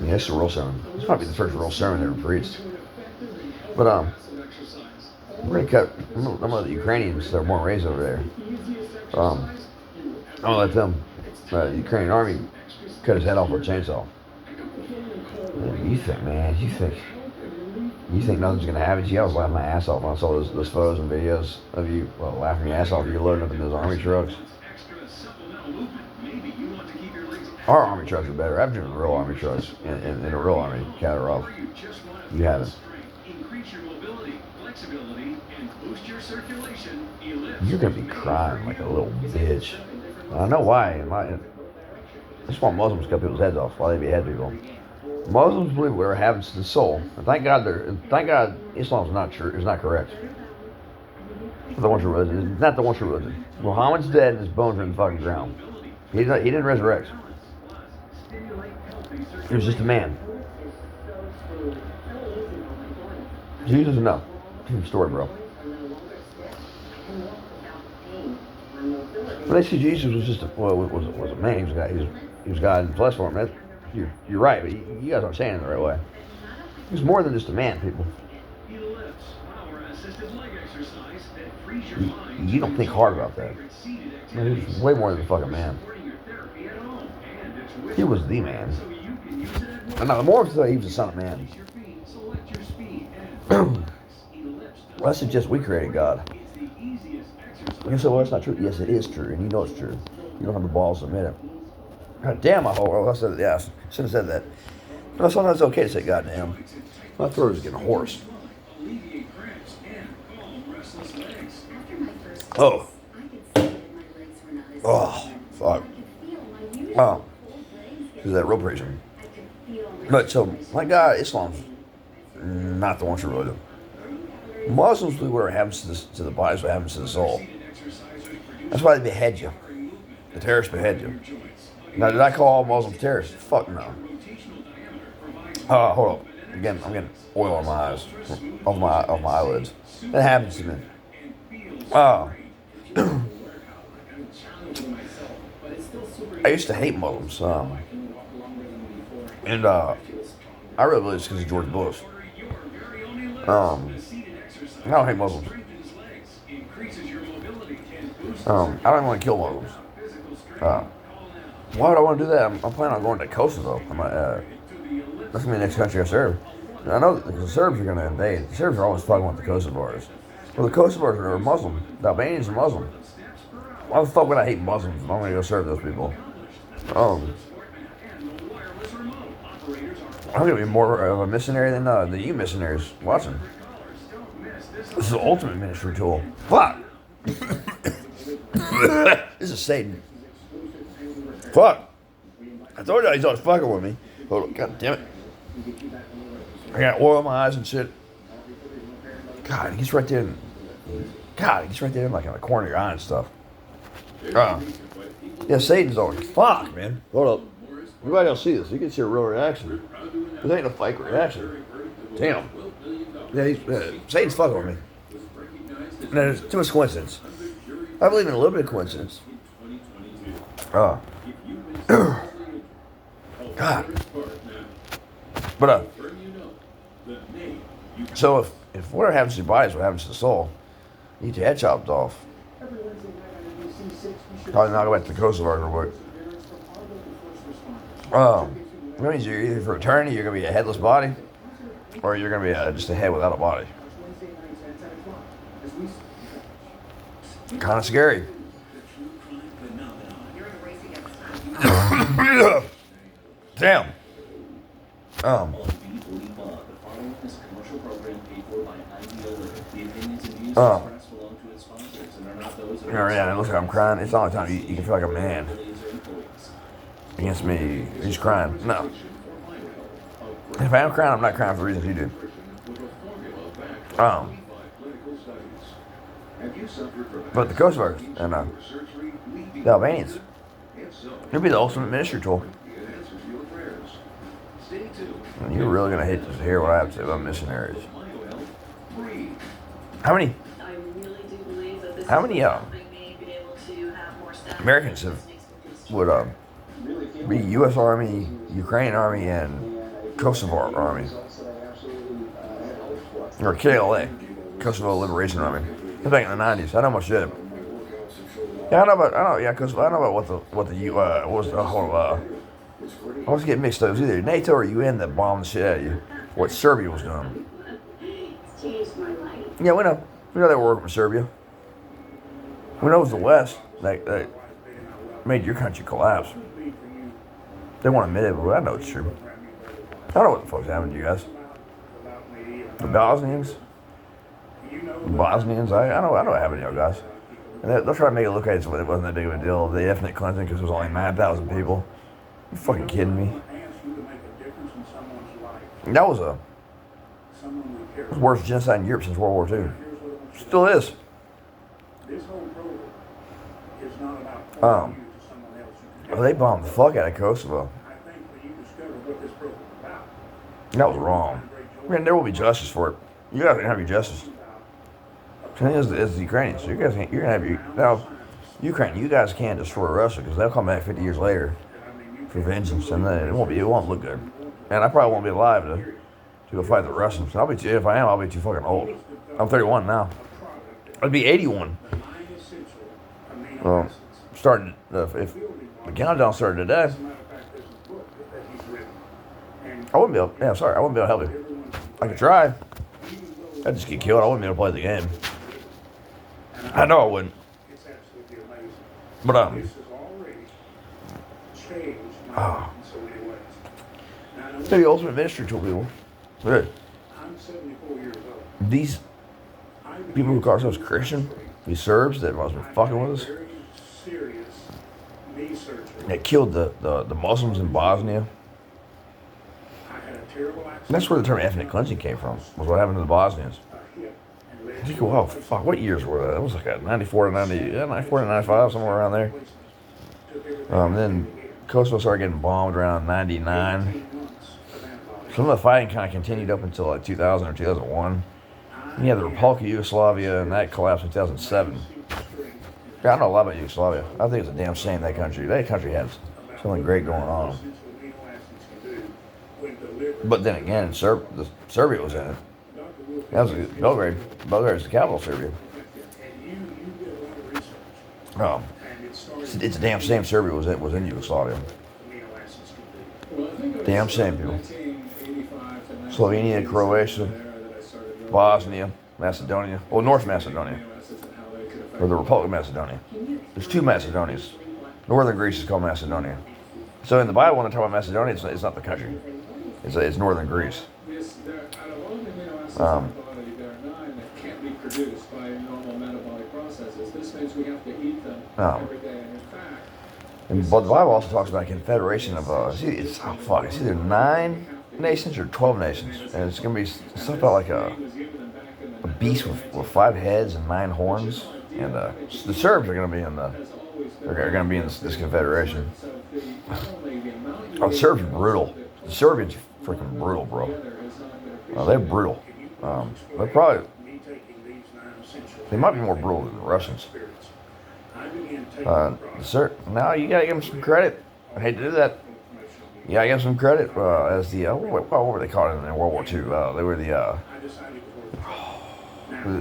Yeah, this is a real sermon. This might be the first real sermon ever preached. But we're gonna cut some of the Ukrainians that are born and raised over there. I'm gonna let them, the Ukrainian army, cut his head off with a chainsaw. Man, you think nothing's gonna happen to you? I was laughing my ass off when I saw those photos and videos of you laughing your ass off. You loading up in those army trucks. Our army trucks are better. I've driven real army trucks in a real army Katarov. You haven't. You're gonna be crying like a little bitch. I know why. That's why Muslims cut people's heads off. Why they behead people. Muslims believe whatever happens to the soul. And thank God Islam is not true. It's not correct. It's the one true religion. It's not the one true religion. Muhammad's dead and his bones are in the fucking ground. He didn't resurrect. He was just a man. Jesus, no. Story, bro. When they see Jesus was just was a man, he was God in flesh form. You're right, but you guys aren't saying it the right way. He was more than just a man, people. You don't think hard about that. Man, he was way more than a fucking man. He was the man. And now the more he was the son of man. Well, I suggest we created God. You say, well, that's not true. Yes, it is true, and you know it's true. You don't have the balls to admit it. God damn, I said it. Yeah, I shouldn't have said that. But sometimes it's okay to say goddamn. My throat is getting hoarse. Oh. Oh, fuck. Oh. Is that real preaching? But so, my God, Islam's not the one true religion. Muslims believe whatever happens to the body is what happens to the soul. That's why they behead you. The terrorists behead you. Now, did I call all Muslims terrorists? Fuck no. Hold up. Again, I'm getting oil on my eyes, off my eyelids. That happens to me. I used to hate Muslims, and I really believe it's because of George Bush. I don't hate Muslims. I don't even want to kill Muslims. Why would I want to do that? I'm planning on going to Kosovo. That's going to be the next country I serve. And I know the Serbs are going to invade. The Serbs are always fucking with the Kosovars. Well, the Kosovars are Muslim. The Albanians are Muslim. Why the fuck would I hate Muslims if I'm going to go serve those people? I'm going to be more of a missionary than you missionaries watching. This is the ultimate ministry tool. Fuck! This is Satan. Fuck! I told you he's always fucking with me. Hold on, god damn it. I got oil in my eyes and shit. God, he gets right there. In like in the corner of your eye and stuff. Yeah, Satan's always fuck, man. Hold up. Everybody else see this. You can see a real reaction. This ain't a fake reaction. Damn. Yeah, Satan's fucking with me. There's too much coincidence. I believe in a little bit of coincidence. Oh, God. But so if whatever happens to your body is what happens to the soul, you get your head chopped off. Probably not go back to the coast of our work. That means you're either for eternity you're gonna be a headless body, or you're gonna be just a head without a body. Kind of scary. Damn. Yeah, it looks like I'm crying. It's the only time you can feel like a man against me. He's crying. No. If I am crying, I'm not crying for the reasons you do. But the Coast Guard and the Albanians, it'd be the ultimate ministry tool. And you're really gonna hate to hear what I have to say about missionaries. How many Americans would be U.S. Army, Ukraine Army, and Kosovo Army, or KLA, Kosovo Liberation Army? Back in the '90s, I know much shit. Yeah, I know about what the what was the whole I was getting mixed up. It was either NATO or UN that bombed the shit out of you. What Serbia was doing. Yeah, we know. We know they were working with Serbia. We know it was the West that made your country collapse. They won't admit it, but I know it's true. I don't know what the fuck's happened to you guys. The Bosnians, I know what happened to y'all guys. And they'll try to make it look like it wasn't that big of a deal. The ethnic cleansing because it was only 9,000 people. You fucking kidding me? That was the worst genocide in Europe since World War II. Still is. They bombed the fuck out of Kosovo. That was wrong. Man, there will be justice for it. You guys can have your justice. Same as the Ukrainians. So you're gonna have your now. Ukraine, you guys can't destroy Russia because they'll come back 50 years later for vengeance, and then it won't look good. And I probably won't be alive to go fight the Russians. I'll be if I am, I'll be too fucking old. I'm 31 now. I'd be 81. Well, starting if the countdown started today, I wouldn't be able. Yeah, sorry, I wouldn't be able to help you. I could try. I'd just get killed. I wouldn't be able to play the game. I know I wouldn't. But maybe ultimate ministry tool people. Good. These people who call themselves Christian, these Serbs that must have been fucking with us, that killed the Muslims in Bosnia. And that's where the term ethnic cleansing came from, was what happened to the Bosnians. I think, wow, fuck, what years were that? It was like a 94 to 95, somewhere around there. Then Kosovo started getting bombed around 99. Some of the fighting kind of continued up until like 2000 or 2001. And you had the Republic of Yugoslavia, and that collapsed in 2007. Yeah, I know a lot about Yugoslavia. I think it's a damn shame that country has something great going on. But then again, Serbia was in it. That was Belgrade. Belgrade is the capital of Serbia. It's a damn shame Serbia was in Yugoslavia. Damn shame, people. Slovenia, Croatia, Bosnia, Macedonia. Well, North Macedonia. Or the Republic of Macedonia. There's two Macedonias. Northern Greece is called Macedonia. So in the Bible, when they talk about Macedonia, it's not the country. It's northern Greece. But the Bible also talks about a confederation of it's either 9 nations or 12 nations, and it's gonna be stuff about like a beast with 5 heads and 9 horns, and the Serbs are gonna be in this confederation. Oh, the Serbs are brutal. The Serbians are freaking brutal, bro. They're brutal. They're probably They might be more brutal than the Russians. Sir, now you gotta give them some credit. I hate to do that. You gotta give them some credit as the what were they called in World War II? They were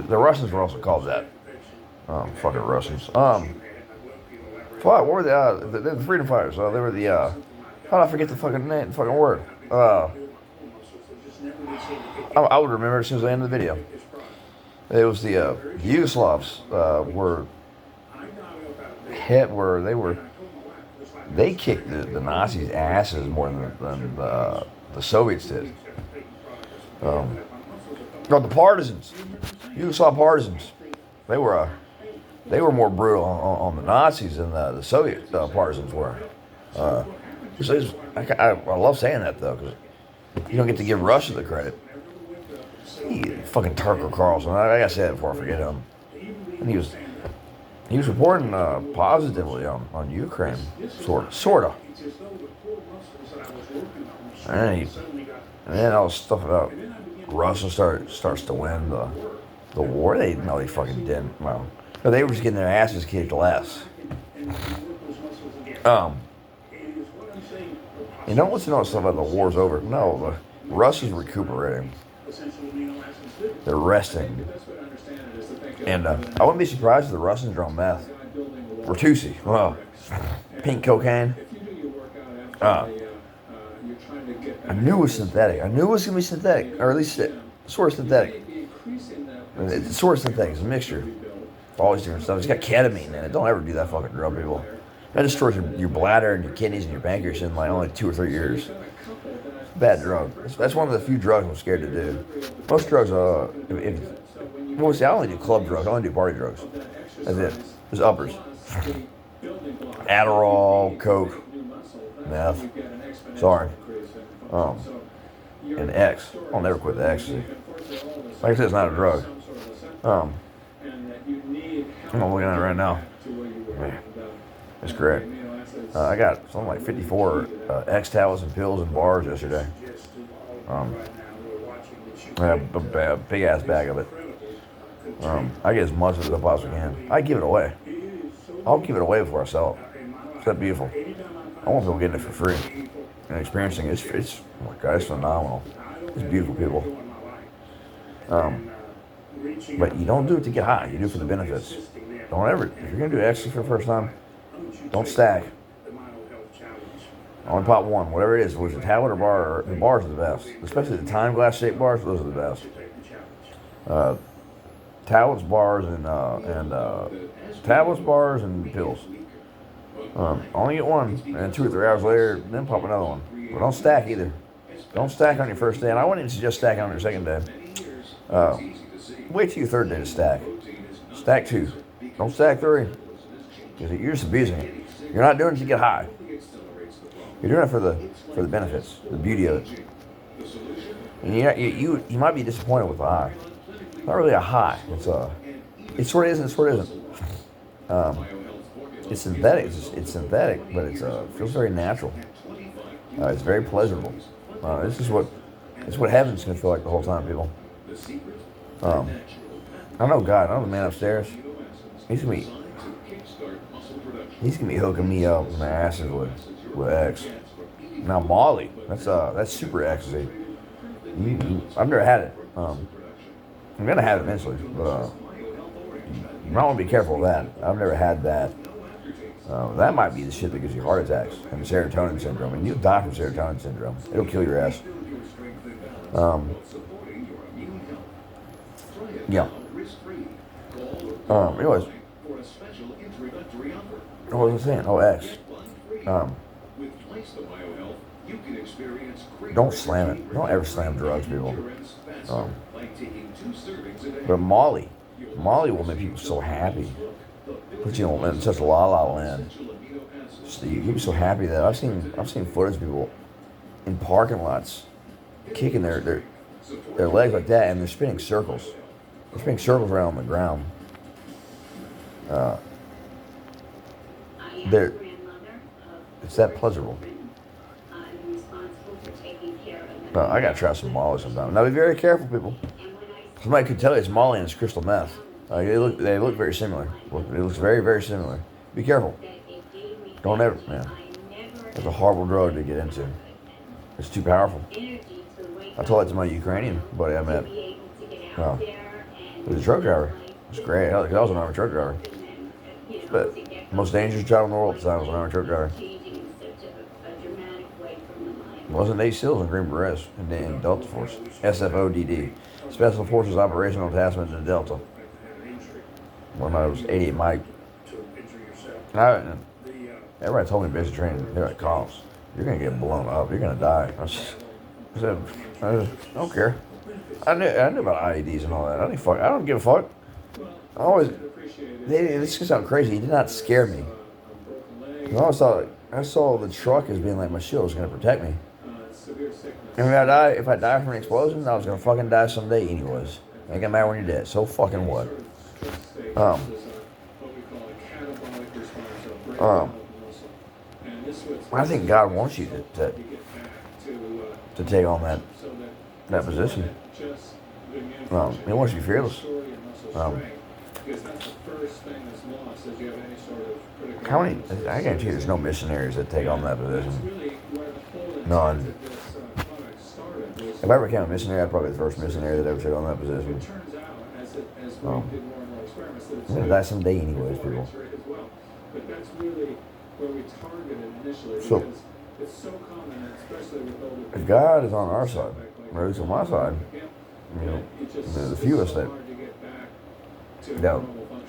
the Russians were also called that. Fucking Russians. What were the freedom fighters? They were the how did I forget the fucking name, the fucking word? I would remember as soon as I ended the video. It was the Yugoslavs they kicked the Nazis' asses more than the Soviets did. The partisans, Yugoslav partisans, they were more brutal on the Nazis than the Soviet partisans were. I love saying that though, because you don't get to give Russia the credit. Fucking Tucker Carlson, I gotta say that before I forget him. And he was reporting positively on Ukraine, sorta. And then all this stuff about Russia starts to win the war. They fucking didn't. Well, they were just getting their asses kicked less. You don't want to know stuff about the war's over. No, Russia's recuperating. They're resting. And I wouldn't be surprised if the Russians are on meth. Bertuzzi. Well, pink cocaine. I knew it was synthetic. I knew it was going to be synthetic. Or at least sort of synthetic. It's sort of synthetic. It's a mixture of all these different stuff. It's got ketamine in it. Don't ever do that fucking drug, people. That destroys your bladder and your kidneys and your pancreas in like only 2 or 3 years. Bad drug. That's one of the few drugs I'm scared to do. Most drugs, I only do club drugs. I only do party drugs. That's it. There's uppers. Adderall, Coke, meth. Sorry. And X. I'll never quit the ecstasy. Like I said, it's not a drug. I'm looking at it right now. Man, it's great. I got something like 54 X tablets and pills and bars yesterday. I have a big ass bag of it. I get as much as I possibly can. I give it away. I'll give it away before I sell it. It's that beautiful. I want people getting it for free and experiencing it. It's oh my God, it's phenomenal. It's beautiful, people. But you don't do it to get high. You do it for the benefits. Don't ever. If you're gonna do ecstasy for the first time, don't stack. Only pop one, whatever it is, whether it's a tablet or bar. The bars are the best, especially the time glass shaped bars. Those are the best. Tablets, bars, and tablets, bars, and pills. Only get one, and 2 or 3 hours later, then pop another one. But don't stack either. Don't stack on your first day, and I wouldn't even suggest stacking on your second day. Wait till your third day to stack. Stack 2. Don't stack 3, because you're just abusing it. You're not doing it to get high. You're doing it for the benefits, the beauty of it. And you might be disappointed with the high. It's not really a high. It sort of is and it sort of isn't. It's synthetic. It's synthetic, but it feels very natural. It's very pleasurable. This is what heaven's gonna feel like the whole time, people. I know God. I know the man upstairs. He's gonna be hooking me up in the asses with X. Now Molly, that's super ecstasy. I've never had it. I'm gonna have it eventually, but you might want to be careful of that. I've never had that. That might be the shit that gives you heart attacks and serotonin syndrome. And you'll die from serotonin syndrome. It'll kill your ass. Yeah. Anyways, what was I saying? Oh, X. Don't slam it. Don't ever slam drugs, people. But Molly will make people so happy. Put you in such a la land. So you get so happy that I've seen footage of people in parking lots kicking their legs like that, and they're spinning circles. They're spinning circles around on the ground. It's that pleasurable. I gotta try some Molly sometime. Now be very careful, people. Somebody could tell you it's Molly and it's crystal meth. They look very similar. It looks very, very similar. Be careful. Don't ever, man. It's a horrible drug to get into. It's too powerful. I told that to my Ukrainian buddy I met. He was a truck driver. It's great. I was an army truck driver. But the most dangerous job in the world at the time was an army truck driver. It wasn't Navy SEALs and Green Berets in Delta Force. SFODD. Special Forces Operational Attachment to Delta. When I was 88 Mike. Everybody told me basic training, they're like, coughs. You're going to get blown up. You're going to die. I said, I don't care. I knew about IEDs and all that. I don't give a fuck. This could sound crazy. It did not scare me. I saw the truck as being like my shield was going to protect me. And if I die from an explosion, I was going to fucking die someday anyways. Ain't gonna matter when you're dead. So fucking what? I think God wants you to take on that position. He wants you fearless. How many? I guarantee there's no missionaries that take on that position. None. If I ever became a missionary, I'd probably be the first missionary that ever took on that position. I'm gonna die someday anyways, people. So, if God is on our side, or at least on my side, the few of us that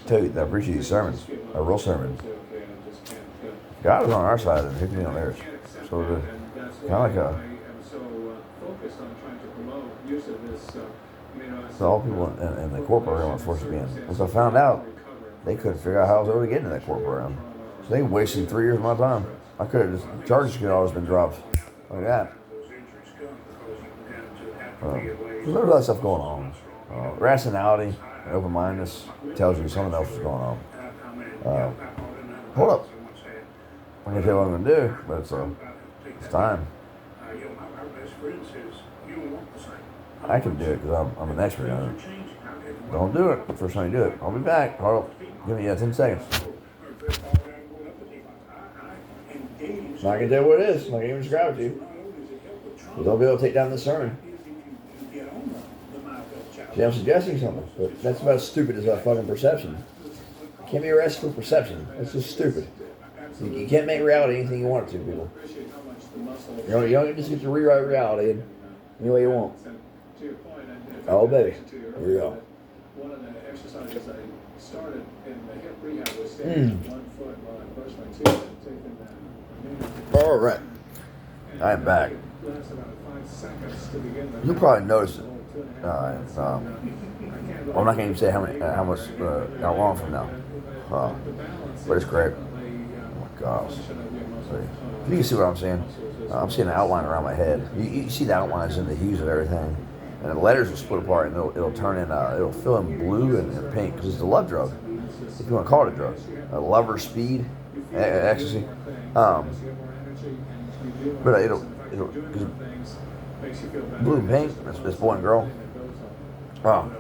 tell you that appreciate these sermons, a real sermon. God is on our side and he'll be on theirs. So kind of like all people in the core program are forced to be in. Once I found out, they couldn't figure out how I was able to get into that core program. So they wasted 3 years of my time. I could have just, charges could have always been dropped like that. There's a lot of stuff going on. Rationality and open-mindedness tells you something else is going on. Hold up. I'm going to tell you what I'm going to do, but it's time. I can do it because I'm an expert on it. Don't do it. First time you do it. I'll be back. Hold up. Give me 10 seconds. I'm not going to tell you what it is. I'm not going to even describe it to you. Because I'll be able to take down this sermon. See, I'm suggesting something, but that's about as stupid as a fucking perception. You can't be arrested for perception. That's just stupid. You can't make reality anything you want it to, people. You don't just get to rewrite reality any way you want. Oh, baby. Here we go. One of the exercises I started in the hip rehab was standing on 1 foot while I brushed my teeth and taking that. All right. I am back. You'll probably notice it. I'm not going to even say how long from now. But it's great. Oh my gosh. You can see what I'm seeing. I'm seeing an outline around my head. You see the outlines in the hues of everything. And the letters will split apart and it'll turn in, it'll fill in blue and pink because it's a love drug. If you want to call it a drug. A lover speed, ecstasy. But it'll blue and pink, this boy and girl. Wow.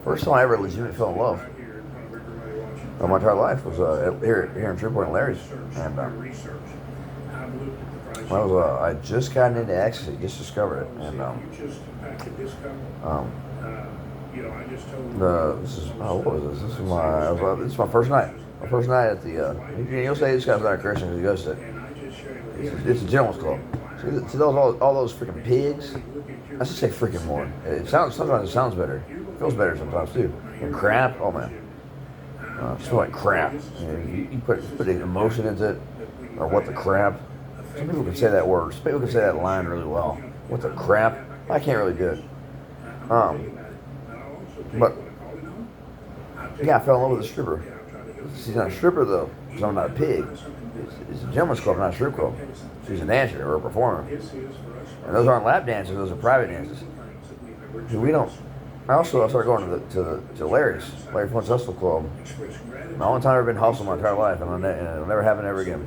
First time I ever legitimately fell in love my entire life was here in Shreveport and Larry's. And I just gotten into ecstasy, just discovered it. And this is my first night. My first night at the you'll say this guy's not a Christian because he goes to it's a gentleman's club. See all those freaking pigs? I should say freaking more. Sometimes it sounds better. It feels better sometimes too. And crap, oh man. It smells like crap. You put the emotion into it, or what the crap. Some people can say that word. Some people can say that line really well. What the crap? I can't really do it. But yeah, I fell in love with a stripper. She's not a stripper though, because I'm not a pig. It's a gentleman's club, not a strip club. She's a dancer or a performer. And those aren't lap dances; those are private dances. We don't. I started going to Larry's Flint Hustle Club. The only time I've ever been hustled my entire life, and it'll never happen ever again.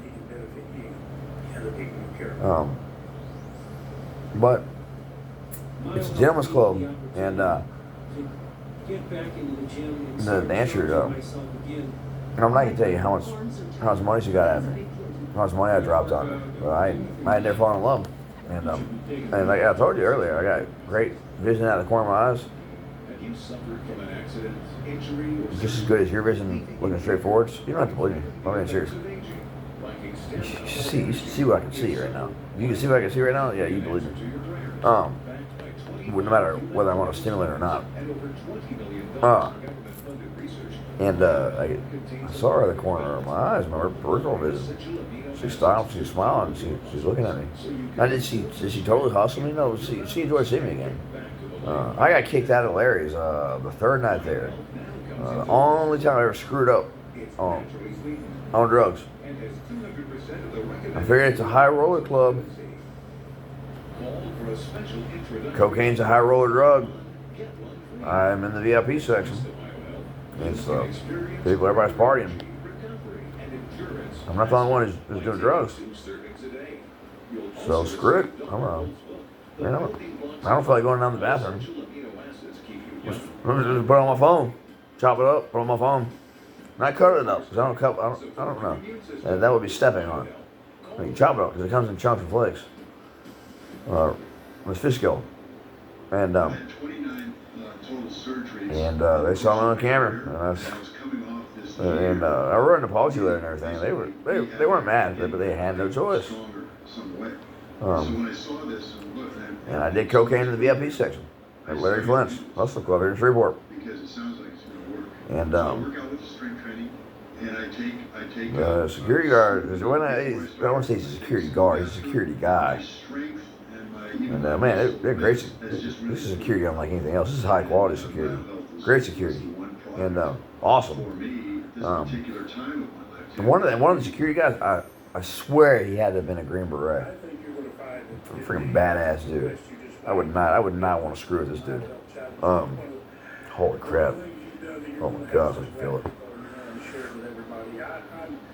But it's a gentleman's club, and The answer, and I'm not gonna tell you how much money she got at me, how much money I dropped on her. But I had never fallen in love, and like I told you earlier, I got great vision out of the corner of my eyes, just as good as your vision looking straight forwards. You don't have to believe me. I'm being serious. You should see what I can see right now. You can see what I can see right now. Yeah, you believe me. No matter whether I'm on a stimulant or not. I saw her at the corner of my eyes, my peripheral vision. She stopped, she's smiling, she's looking at me. Now, did she totally hustle me? No, she enjoyed seeing me again. I got kicked out of Larry's the third night there. The only time I ever screwed up on drugs. I figured it's a high roller club. Cocaine's a high roller drug. I'm in the VIP section. It's people, everybody's partying. I'm not the only one who's doing drugs. So screw it. I don't feel like going down to the bathroom. Just put it on my phone. Chop it up, put it on my phone. Not cut it up, because I don't know. That would be stepping on it. You can chop it up, because it comes in chunks and flakes. It's fish gill. And they saw me on camera. And I wrote an apology letter and everything. They weren't mad, but they had no choice. And I did cocaine in the VIP section at Larry Flint's Hustle Club here in Shreveport. And the security guard, I don't want to say he's a security guard, he's a security guy. And man, they're great. This is security unlike anything else. This is high quality security. Great security. And awesome. And one of the security guys, I swear he had to have been a Green Beret. Freaking badass dude. I would not want to screw with this dude. Holy crap. Oh my gosh, I can feel it.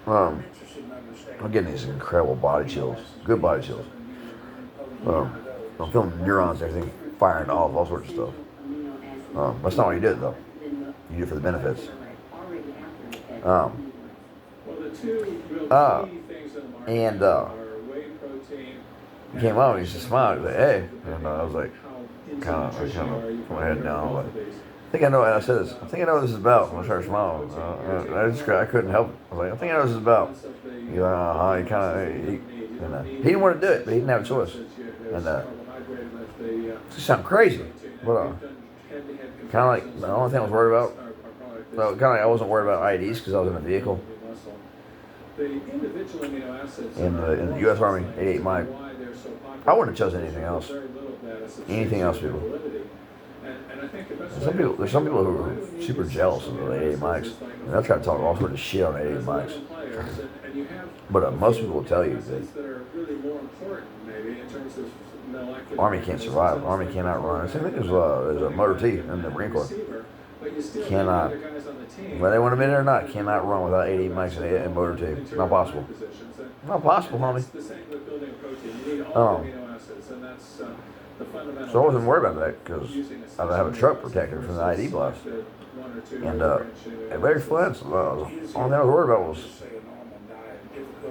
I'm getting these incredible body chills. Good body chills. I'm feeling neurons and everything firing off, all sorts of stuff. That's not why you did it though. You did it for the benefits. He came out and he just smiled. He was like, hey. And I was like, kind of put my head down. Like, I think I know. And I said this. I think I know what this is about. I started smiling. I couldn't help it. I was like, I think I know what this is about. He he didn't want to do it, but he didn't have a choice. And it sounded crazy. But kind of like the only thing I was worried about. Well, kind of like I wasn't worried about IDs because I was in a vehicle. In the U.S. Army, 88 Mike. I wouldn't have chosen anything else. Anything else, people. There's some people who are super jealous of the 88 mics. And they'll try to talk all sorts of shit on 88 mics. But most people will tell you that Army can't survive. Army cannot run. I think there's a motor T in the Marine Corps. Cannot, whether they want to admit it or not, cannot run without 88 mics and motor T. Not possible. Not possible, homie. So I wasn't worried about that because I don't have a truck protector from the ID blast. And at Larry Flint's, the only thing I was worried about was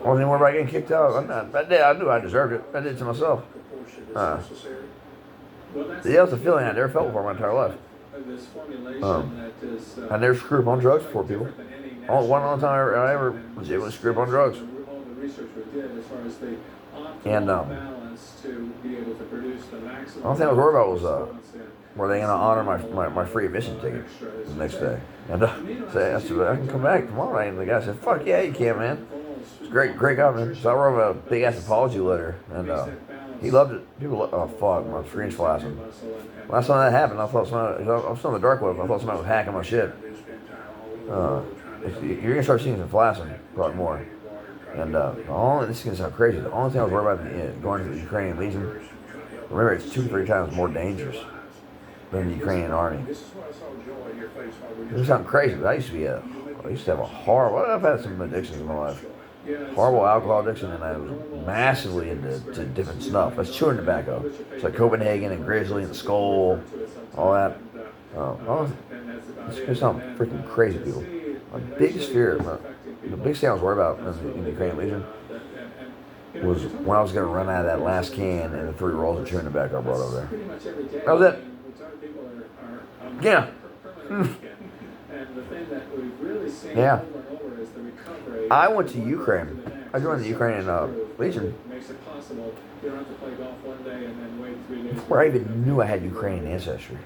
I wasn't worried about getting kicked out. I knew I deserved it. I did it to myself. That was a feeling I never felt before my entire life. I never screwed up on drugs before, people. One time I ever legitimately screwed up on drugs. And the only thing I was worried about was were they going to honor my free admission ticket the next day? And I said, I can come back tomorrow night. And the guy said, fuck yeah, you can, man. It's great guy, man. So I wrote him a big ass apology letter, and he loved it. People, oh fuck, my screen's flashing. Last time that happened, I thought I was on the dark web. I thought somebody was hacking my shit. You're gonna start seeing some flashing, probably more. And this is gonna sound crazy. The only thing I was worried about going to the Ukrainian Legion. Remember, it's 2-3 times more dangerous than the Ukrainian army. This sounds crazy, but I used to have a horrible. I've had some addictions in my life. Horrible alcohol addiction, and I was massively into different stuff. That's chewing tobacco. It's like Copenhagen and Grizzly and Skull, all that. It's some freaking crazy people. My biggest fear, the biggest thing I was worried about in the Ukrainian Legion was when I was going to run out of that last can and the 3 rolls of chewing tobacco I brought over there. That was it. Yeah. Yeah. I went to Ukraine. I joined the Ukrainian Legion before I even knew I had Ukrainian ancestry.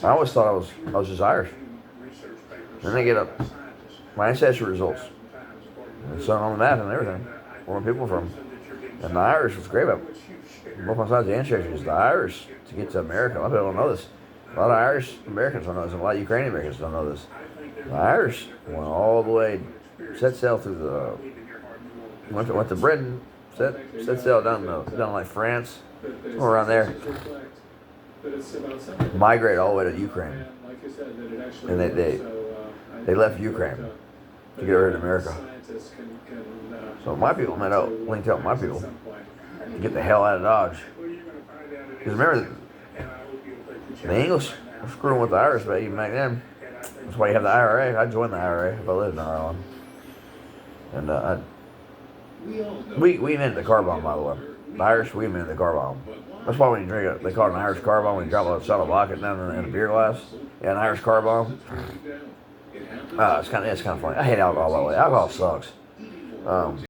I always thought I was just Irish. Then they get my ancestry results. And it's on the map and everything. Where my people from. And the Irish was great about both my sides of the ancestry is the Irish to get to America. A lot of people don't know this. A lot of Irish Americans don't know this, and a lot of Ukrainian Americans don't know this. The Irish went all the way, set sail through went to Britain, set sail down like France, around there, migrated all the way to Ukraine, and they left Ukraine to get over to America. So my people linked up with my people to get the hell out of Dodge. Because remember, the English were screwing with the Irish, but even back then, that's why you have the IRA. I'd join the IRA if I lived in Ireland. And we invented the car bomb, by the way. The Irish, we invented the car bomb. That's why when you drink it, they call it an Irish car bomb. When you drop a shot of vodka down in a beer glass, yeah, an Irish car bomb. It's kind of funny. I hate alcohol, by the way. Alcohol sucks.